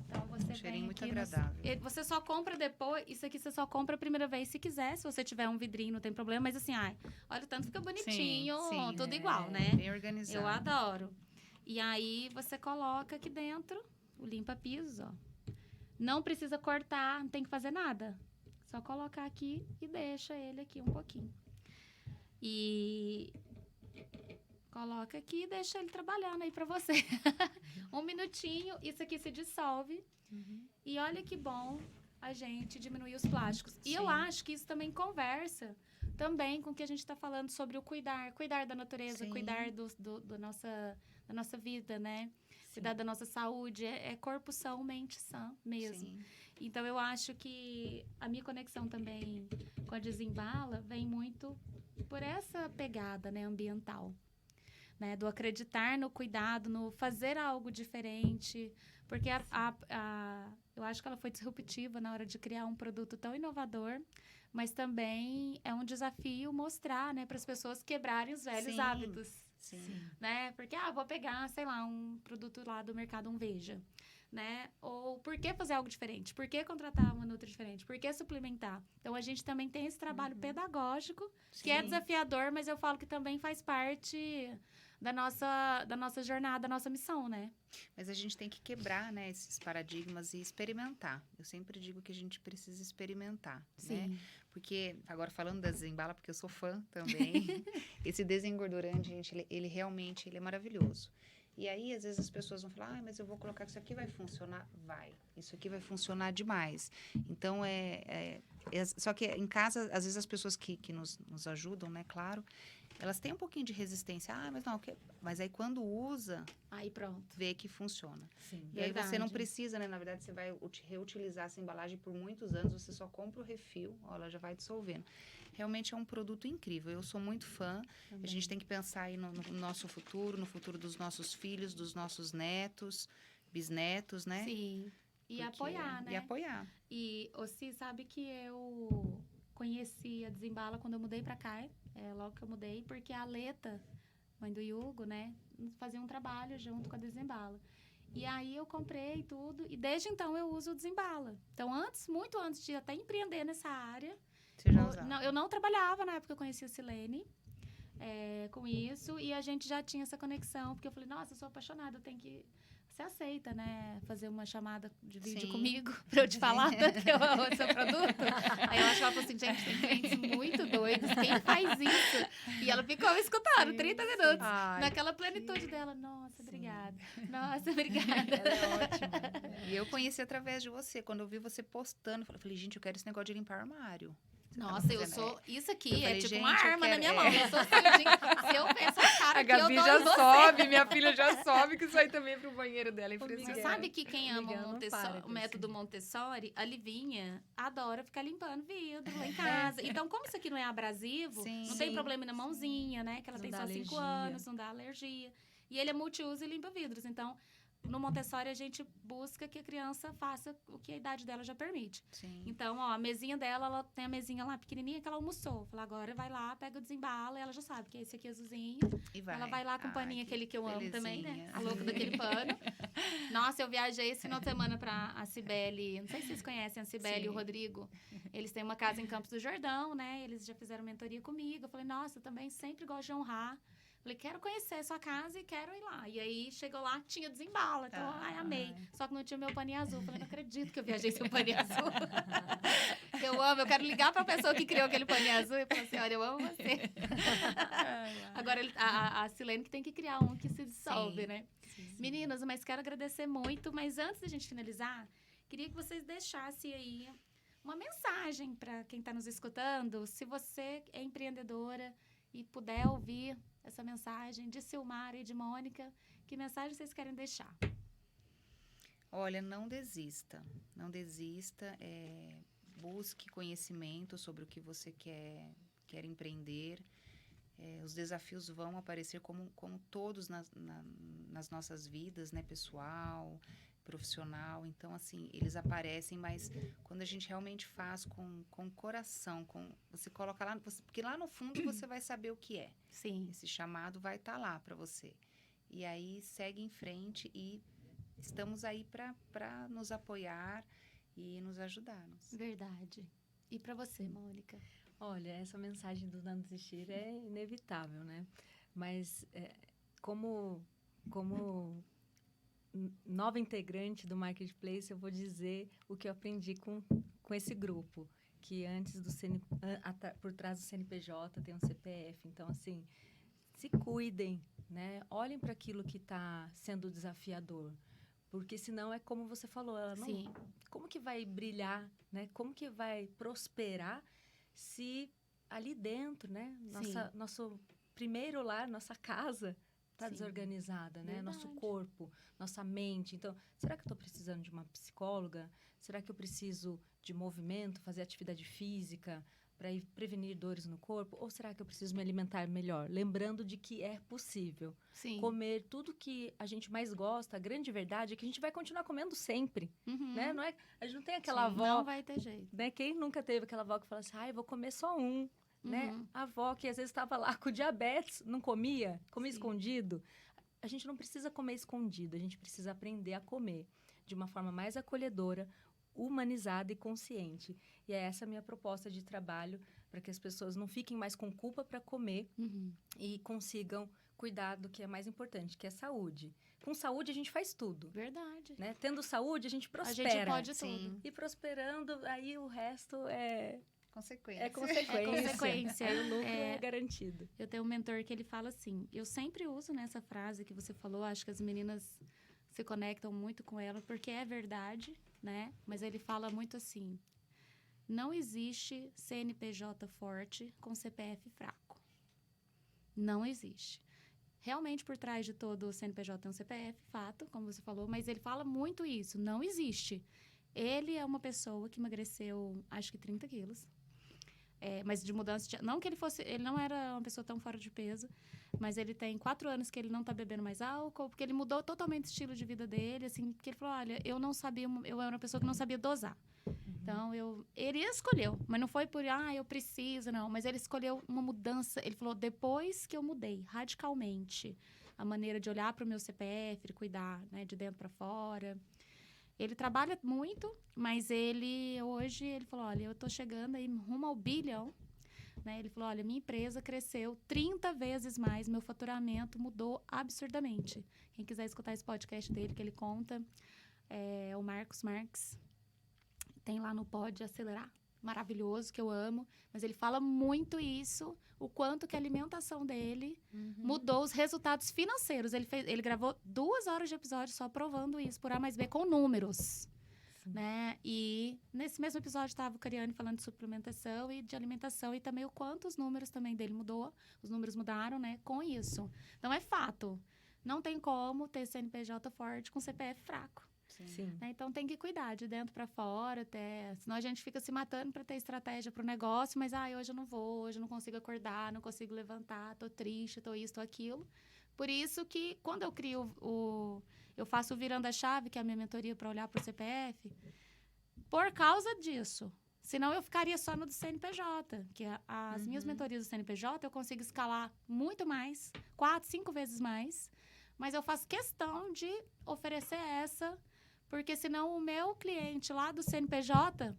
Então, você Cheirinho vem muito aqui agradável. Você só compra depois... Isso aqui você só compra a primeira vez se quiser. Se você tiver um vidrinho, não tem problema. Mas assim, olha o tanto fica bonitinho. Sim, tudo é igual, né? Bem organizado. Eu adoro. E aí, você coloca aqui dentro o limpa-pisos, ó. Não precisa cortar, não tem que fazer nada. Só colocar aqui e deixa ele aqui um pouquinho. E coloca aqui e deixa ele trabalhando aí pra você. Um minutinho, isso aqui se dissolve. E olha que bom a gente diminuir os plásticos. E eu Sim. acho que isso também conversa também com o que a gente está falando sobre o cuidar da natureza, Sim. cuidar da nossa vida, né? Cuidar da nossa saúde. É corpo são, mente sã mesmo. Sim. Então, eu acho que a minha conexão também com a Desembala vem muito por essa pegada, né, ambiental. Né? Do acreditar no cuidado, no fazer algo diferente. Porque eu acho que ela foi disruptiva na hora de criar um produto tão inovador, mas também é um desafio mostrar, né, para as pessoas quebrarem os velhos Sim. hábitos. Sim. Né? Porque, vou pegar, sei lá, um produto lá do mercado, um Veja, né? Ou por que fazer algo diferente? Por que contratar uma Nutri diferente? Por que suplementar? Então, a gente também tem esse trabalho pedagógico, que é Sim. desafiador, mas eu falo que também faz parte da nossa jornada, da nossa missão, né? Mas a gente tem que quebrar, né, esses paradigmas e experimentar. Eu sempre digo que a gente precisa experimentar, né? Porque, agora falando da Desembala, porque eu sou fã também, esse desengordurante, gente, ele realmente é maravilhoso. E aí, às vezes, as pessoas vão falar, mas eu vou colocar que isso aqui vai funcionar. Vai. Isso aqui vai funcionar demais. Então, só que em casa, às vezes, as pessoas que nos ajudam, né, claro, elas têm um pouquinho de resistência. Mas não, mas aí quando usa, aí pronto, vê que funciona. Sim. E aí você não precisa, né? Na verdade, você vai reutilizar essa embalagem por muitos anos, você só compra o refil, ela já vai dissolvendo. Realmente é um produto incrível. Eu sou muito fã. também. A gente tem que pensar aí no nosso futuro, no futuro dos nossos filhos, dos nossos netos, bisnetos, né? Sim. E apoiar, né? E apoiar. E você sabe que eu conheci a Desembala quando eu mudei pra cá, logo que eu mudei, porque a Aleta, mãe do Hugo, né, fazia um trabalho junto com a Desembala. E aí eu comprei tudo, e desde então eu uso o Desembala. Então, muito antes de até empreender nessa área, Você já usava? eu não trabalhava na época que eu conheci a Silene com isso, e a gente já tinha essa conexão, porque eu falei, nossa, eu sou apaixonada, eu tenho que... Você aceita, né, fazer uma chamada de vídeo Sim. comigo pra eu te falar tanto que eu amo o seu produto? Aí eu acho que ela falou assim, gente, tem clientes muito doidos, quem faz isso? E ela ficou me escutando 30 minutos, Ai, naquela plenitude dela. Nossa, Sim. obrigada. Nossa, obrigada. Ela é ótima. E eu conheci através de você. Quando eu vi você postando, eu falei, gente, eu quero esse negócio de limpar armário. Nossa, eu fazendo, sou... Isso aqui Eu falei, tipo gente, uma eu arma na quero- minha mão. Eu sou assim, se eu penso a cara A que eu Gabi dou em já você. sobe, minha filha já sobe, que isso aí também é pro banheiro dela. É Você impressionante. sabe que quem ama Miguel não para com o método isso. Montessori, a Livinha, adora ficar limpando vidro lá em casa. Então, como isso aqui não é abrasivo, Sim. não tem Sim. problema na mãozinha, né? Que ela Não tem dá só 5 alergia. anos, não dá alergia. E ele é multiuso e limpa vidros. Então, no Montessori, a gente busca que a criança faça o que a idade dela já permite. Sim. Então, ó, a mesinha dela, ela tem a mesinha lá pequenininha que ela almoçou. Fala, agora vai lá, pega o desembala, e ela já sabe que esse aqui é azulzinho. E vai. Ela vai lá com o paninho, aquele que eu amo também, né? belezinha. A louca daquele pano. Nossa, eu viajei esse final de semana pra a Cibele. Não sei se vocês conhecem a Cibele e o Sim. Rodrigo. Eles têm uma casa em Campos do Jordão, né? Eles já fizeram mentoria comigo. Eu falei, nossa, eu também sempre gosto de honrar. Falei, quero conhecer a sua casa e quero ir lá. E aí, chegou lá, tinha desembala. Então, ai, amei. Só que não tinha meu paninho azul. Falei, não acredito que eu viajei sem o paninho azul. Eu amo, eu quero ligar pra pessoa que criou aquele paninho azul e falar assim, olha, eu amo você. Agora, a Silene que tem que criar um que se dissolve, Sim. né? Sim. Meninas, mas quero agradecer muito. Mas antes da gente finalizar, queria que vocês deixassem aí uma mensagem para quem está nos escutando. Se você é empreendedora e puder ouvir essa mensagem de Silmara e de Mônica, que mensagem vocês querem deixar? Olha, não desista. Não desista. Busque conhecimento sobre o que você quer empreender. Os desafios vão aparecer como todos nas nossas vidas, né? Pessoal, profissional. Então, assim, eles aparecem, mas quando a gente realmente faz com coração, você coloca lá, porque lá no fundo você vai saber o que é. Sim. Esse chamado vai estar lá para você. E aí, segue em frente e estamos aí para nos apoiar e nos ajudarmos. Verdade. E para você, Mônica? Olha, essa mensagem do não desistir é inevitável, né? Mas como nova integrante do Marketplace, eu vou dizer o que eu aprendi com esse grupo, que antes do por trás do CNPJ tem um CPF. Então, assim, se cuidem, né? Olhem para aquilo que está sendo desafiador. Porque senão é como você falou, ela não, Sim. como que vai brilhar, né? Como que vai prosperar se ali dentro, né? Nosso primeiro lar, nossa casa está desorganizada, né? Verdade. Nosso corpo, nossa mente. Então, será que eu estou precisando de uma psicóloga? Será que eu preciso de movimento, fazer atividade física para prevenir dores no corpo? Ou será que eu preciso me alimentar melhor? Lembrando de que é possível. Sim. Comer tudo que a gente mais gosta, a grande verdade é que a gente vai continuar comendo sempre, né? Não é, a gente não tem aquela avó, Não vai ter jeito. né? Quem nunca teve aquela avó que fala assim, eu vou comer só um, né? A avó que às vezes estava lá com diabetes, não comia escondido. A gente não precisa comer escondido, a gente precisa aprender a comer de uma forma mais acolhedora, humanizada e consciente. E é essa a minha proposta de trabalho, para que as pessoas não fiquem mais com culpa para comer e consigam cuidar do que é mais importante, que é saúde. Com saúde, a gente faz tudo. Verdade. Né? Tendo saúde, a gente prospera. A gente pode Sim. tudo. E prosperando, aí o resto é Consequência. consequência. É consequência. Aí o lucro é garantido. Eu tenho um mentor que ele fala assim, eu sempre uso nessa frase que você falou, acho que as meninas se conectam muito com ela, porque é verdade, né? Mas ele fala muito assim, não existe CNPJ forte com CPF fraco. Não existe. Realmente, por trás de todo o CNPJ tem um CPF, fato, como você falou, mas ele fala muito isso, não existe. Ele é uma pessoa que emagreceu, acho que 30 quilos. Mas de mudança, não que ele não era uma pessoa tão fora de peso, mas ele tem 4 anos que ele não tá bebendo mais álcool, porque ele mudou totalmente o estilo de vida dele, assim, porque ele falou, olha, eu era uma pessoa que não sabia dosar. Então, ele escolheu, mas não foi por, eu preciso, não. Mas ele escolheu uma mudança. Ele falou, depois que eu mudei radicalmente a maneira de olhar para o meu CPF, de cuidar, né, de dentro para fora. Ele trabalha muito, mas hoje, ele falou, olha, eu tô chegando aí rumo ao bilhão. Né? Ele falou, olha, minha empresa cresceu 30 vezes mais, meu faturamento mudou absurdamente. Quem quiser escutar esse podcast dele, que ele conta, o Marcos Marques. Tem lá no Pode Acelerar, maravilhoso, que eu amo. Mas ele fala muito isso, o quanto que a alimentação dele mudou os resultados financeiros. Ele gravou 2 horas de episódio só provando isso, por A mais B, com números. Né? E nesse mesmo episódio estava o Cariane falando de suplementação e de alimentação e também o quanto os números também dele mudou. Os números mudaram, né? Com isso. Então, é fato. Não tem como ter CNPJ forte com CPF fraco. Sim. Né? Então, tem que cuidar de dentro para fora, senão a gente fica se matando para ter estratégia para o negócio, mas hoje eu não vou, hoje eu não consigo acordar, não consigo levantar, tô triste, tô isso, tô aquilo. Por isso que quando eu crio eu faço o Virando a Chave, que é a minha mentoria para olhar para o CPF, por causa disso. Senão eu ficaria só no do CNPJ, que as minhas mentorias do CNPJ eu consigo escalar muito mais, 4, 5 vezes mais, mas eu faço questão de oferecer essa, porque senão o meu cliente lá do CNPJ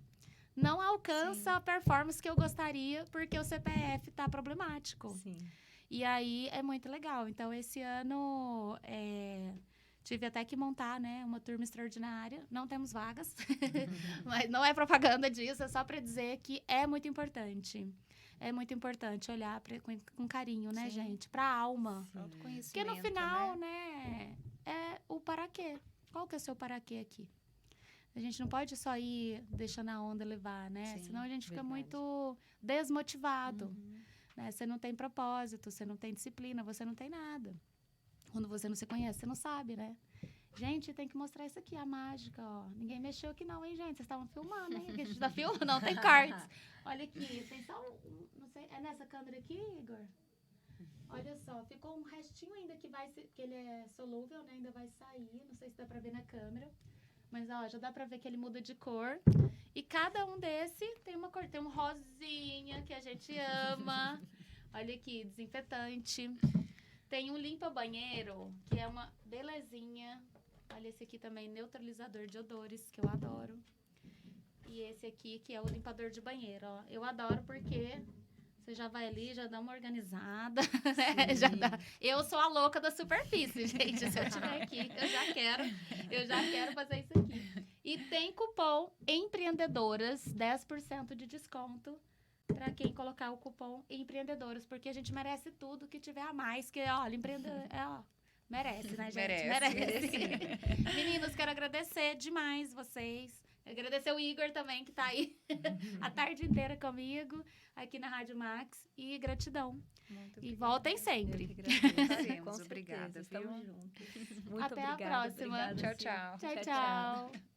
não alcança a performance que eu gostaria, porque o CPF está problemático. Sim. E aí é muito legal. Então, esse ano tive até que montar, né, uma turma extraordinária. Não temos vagas, mas não é propaganda disso, é só para dizer que é muito importante. É muito importante olhar com carinho, né, gente? Para a alma. Autoconhecimento, Porque no final, né, é o para quê. Qual que é o seu para quê aqui? A gente não pode só ir deixando a onda levar, né? Sim, senão a gente fica verdade. muito desmotivado. Né? Você não tem propósito, você não tem disciplina, você não tem nada. Quando você não se conhece, você não sabe, né? Gente, tem que mostrar isso aqui, a mágica, ó. Ninguém mexeu aqui não, hein, gente? Vocês estavam filmando, hein? Que a gente tá filmando, não, tem cortes. Olha aqui, tem só não sei, é nessa câmera aqui, Igor? Olha só, ficou um restinho ainda que ele é solúvel, né? Ainda vai sair, não sei se dá pra ver na câmera. Mas, ó, já dá pra ver que ele muda de cor. E cada um desse tem uma cor. Tem um rosinha, que a gente ama. Olha aqui, desinfetante. Tem um limpa-banheiro, que é uma belezinha. Olha esse aqui também, neutralizador de odores, que eu adoro. E esse aqui, que é o limpador de banheiro, ó. Eu adoro porque você já vai ali, já dá uma organizada. Né? Já dá. Eu sou a louca da superfície, gente. Se eu estiver aqui, eu já quero fazer isso aqui. E tem cupom empreendedoras, 10% de desconto para quem colocar o cupom empreendedoras, porque a gente merece tudo que tiver a mais, que, olha, merece, né, gente? Merece. Meninos, quero agradecer demais vocês. Agradecer o Igor também, que tá aí a tarde inteira comigo, aqui na Rádio Max. E gratidão. E voltem sempre. Obrigada, viu? Estamos juntos. Muito Até obrigada. a próxima. Obrigada, Tchau, Sil. tchau. Tchau, tchau.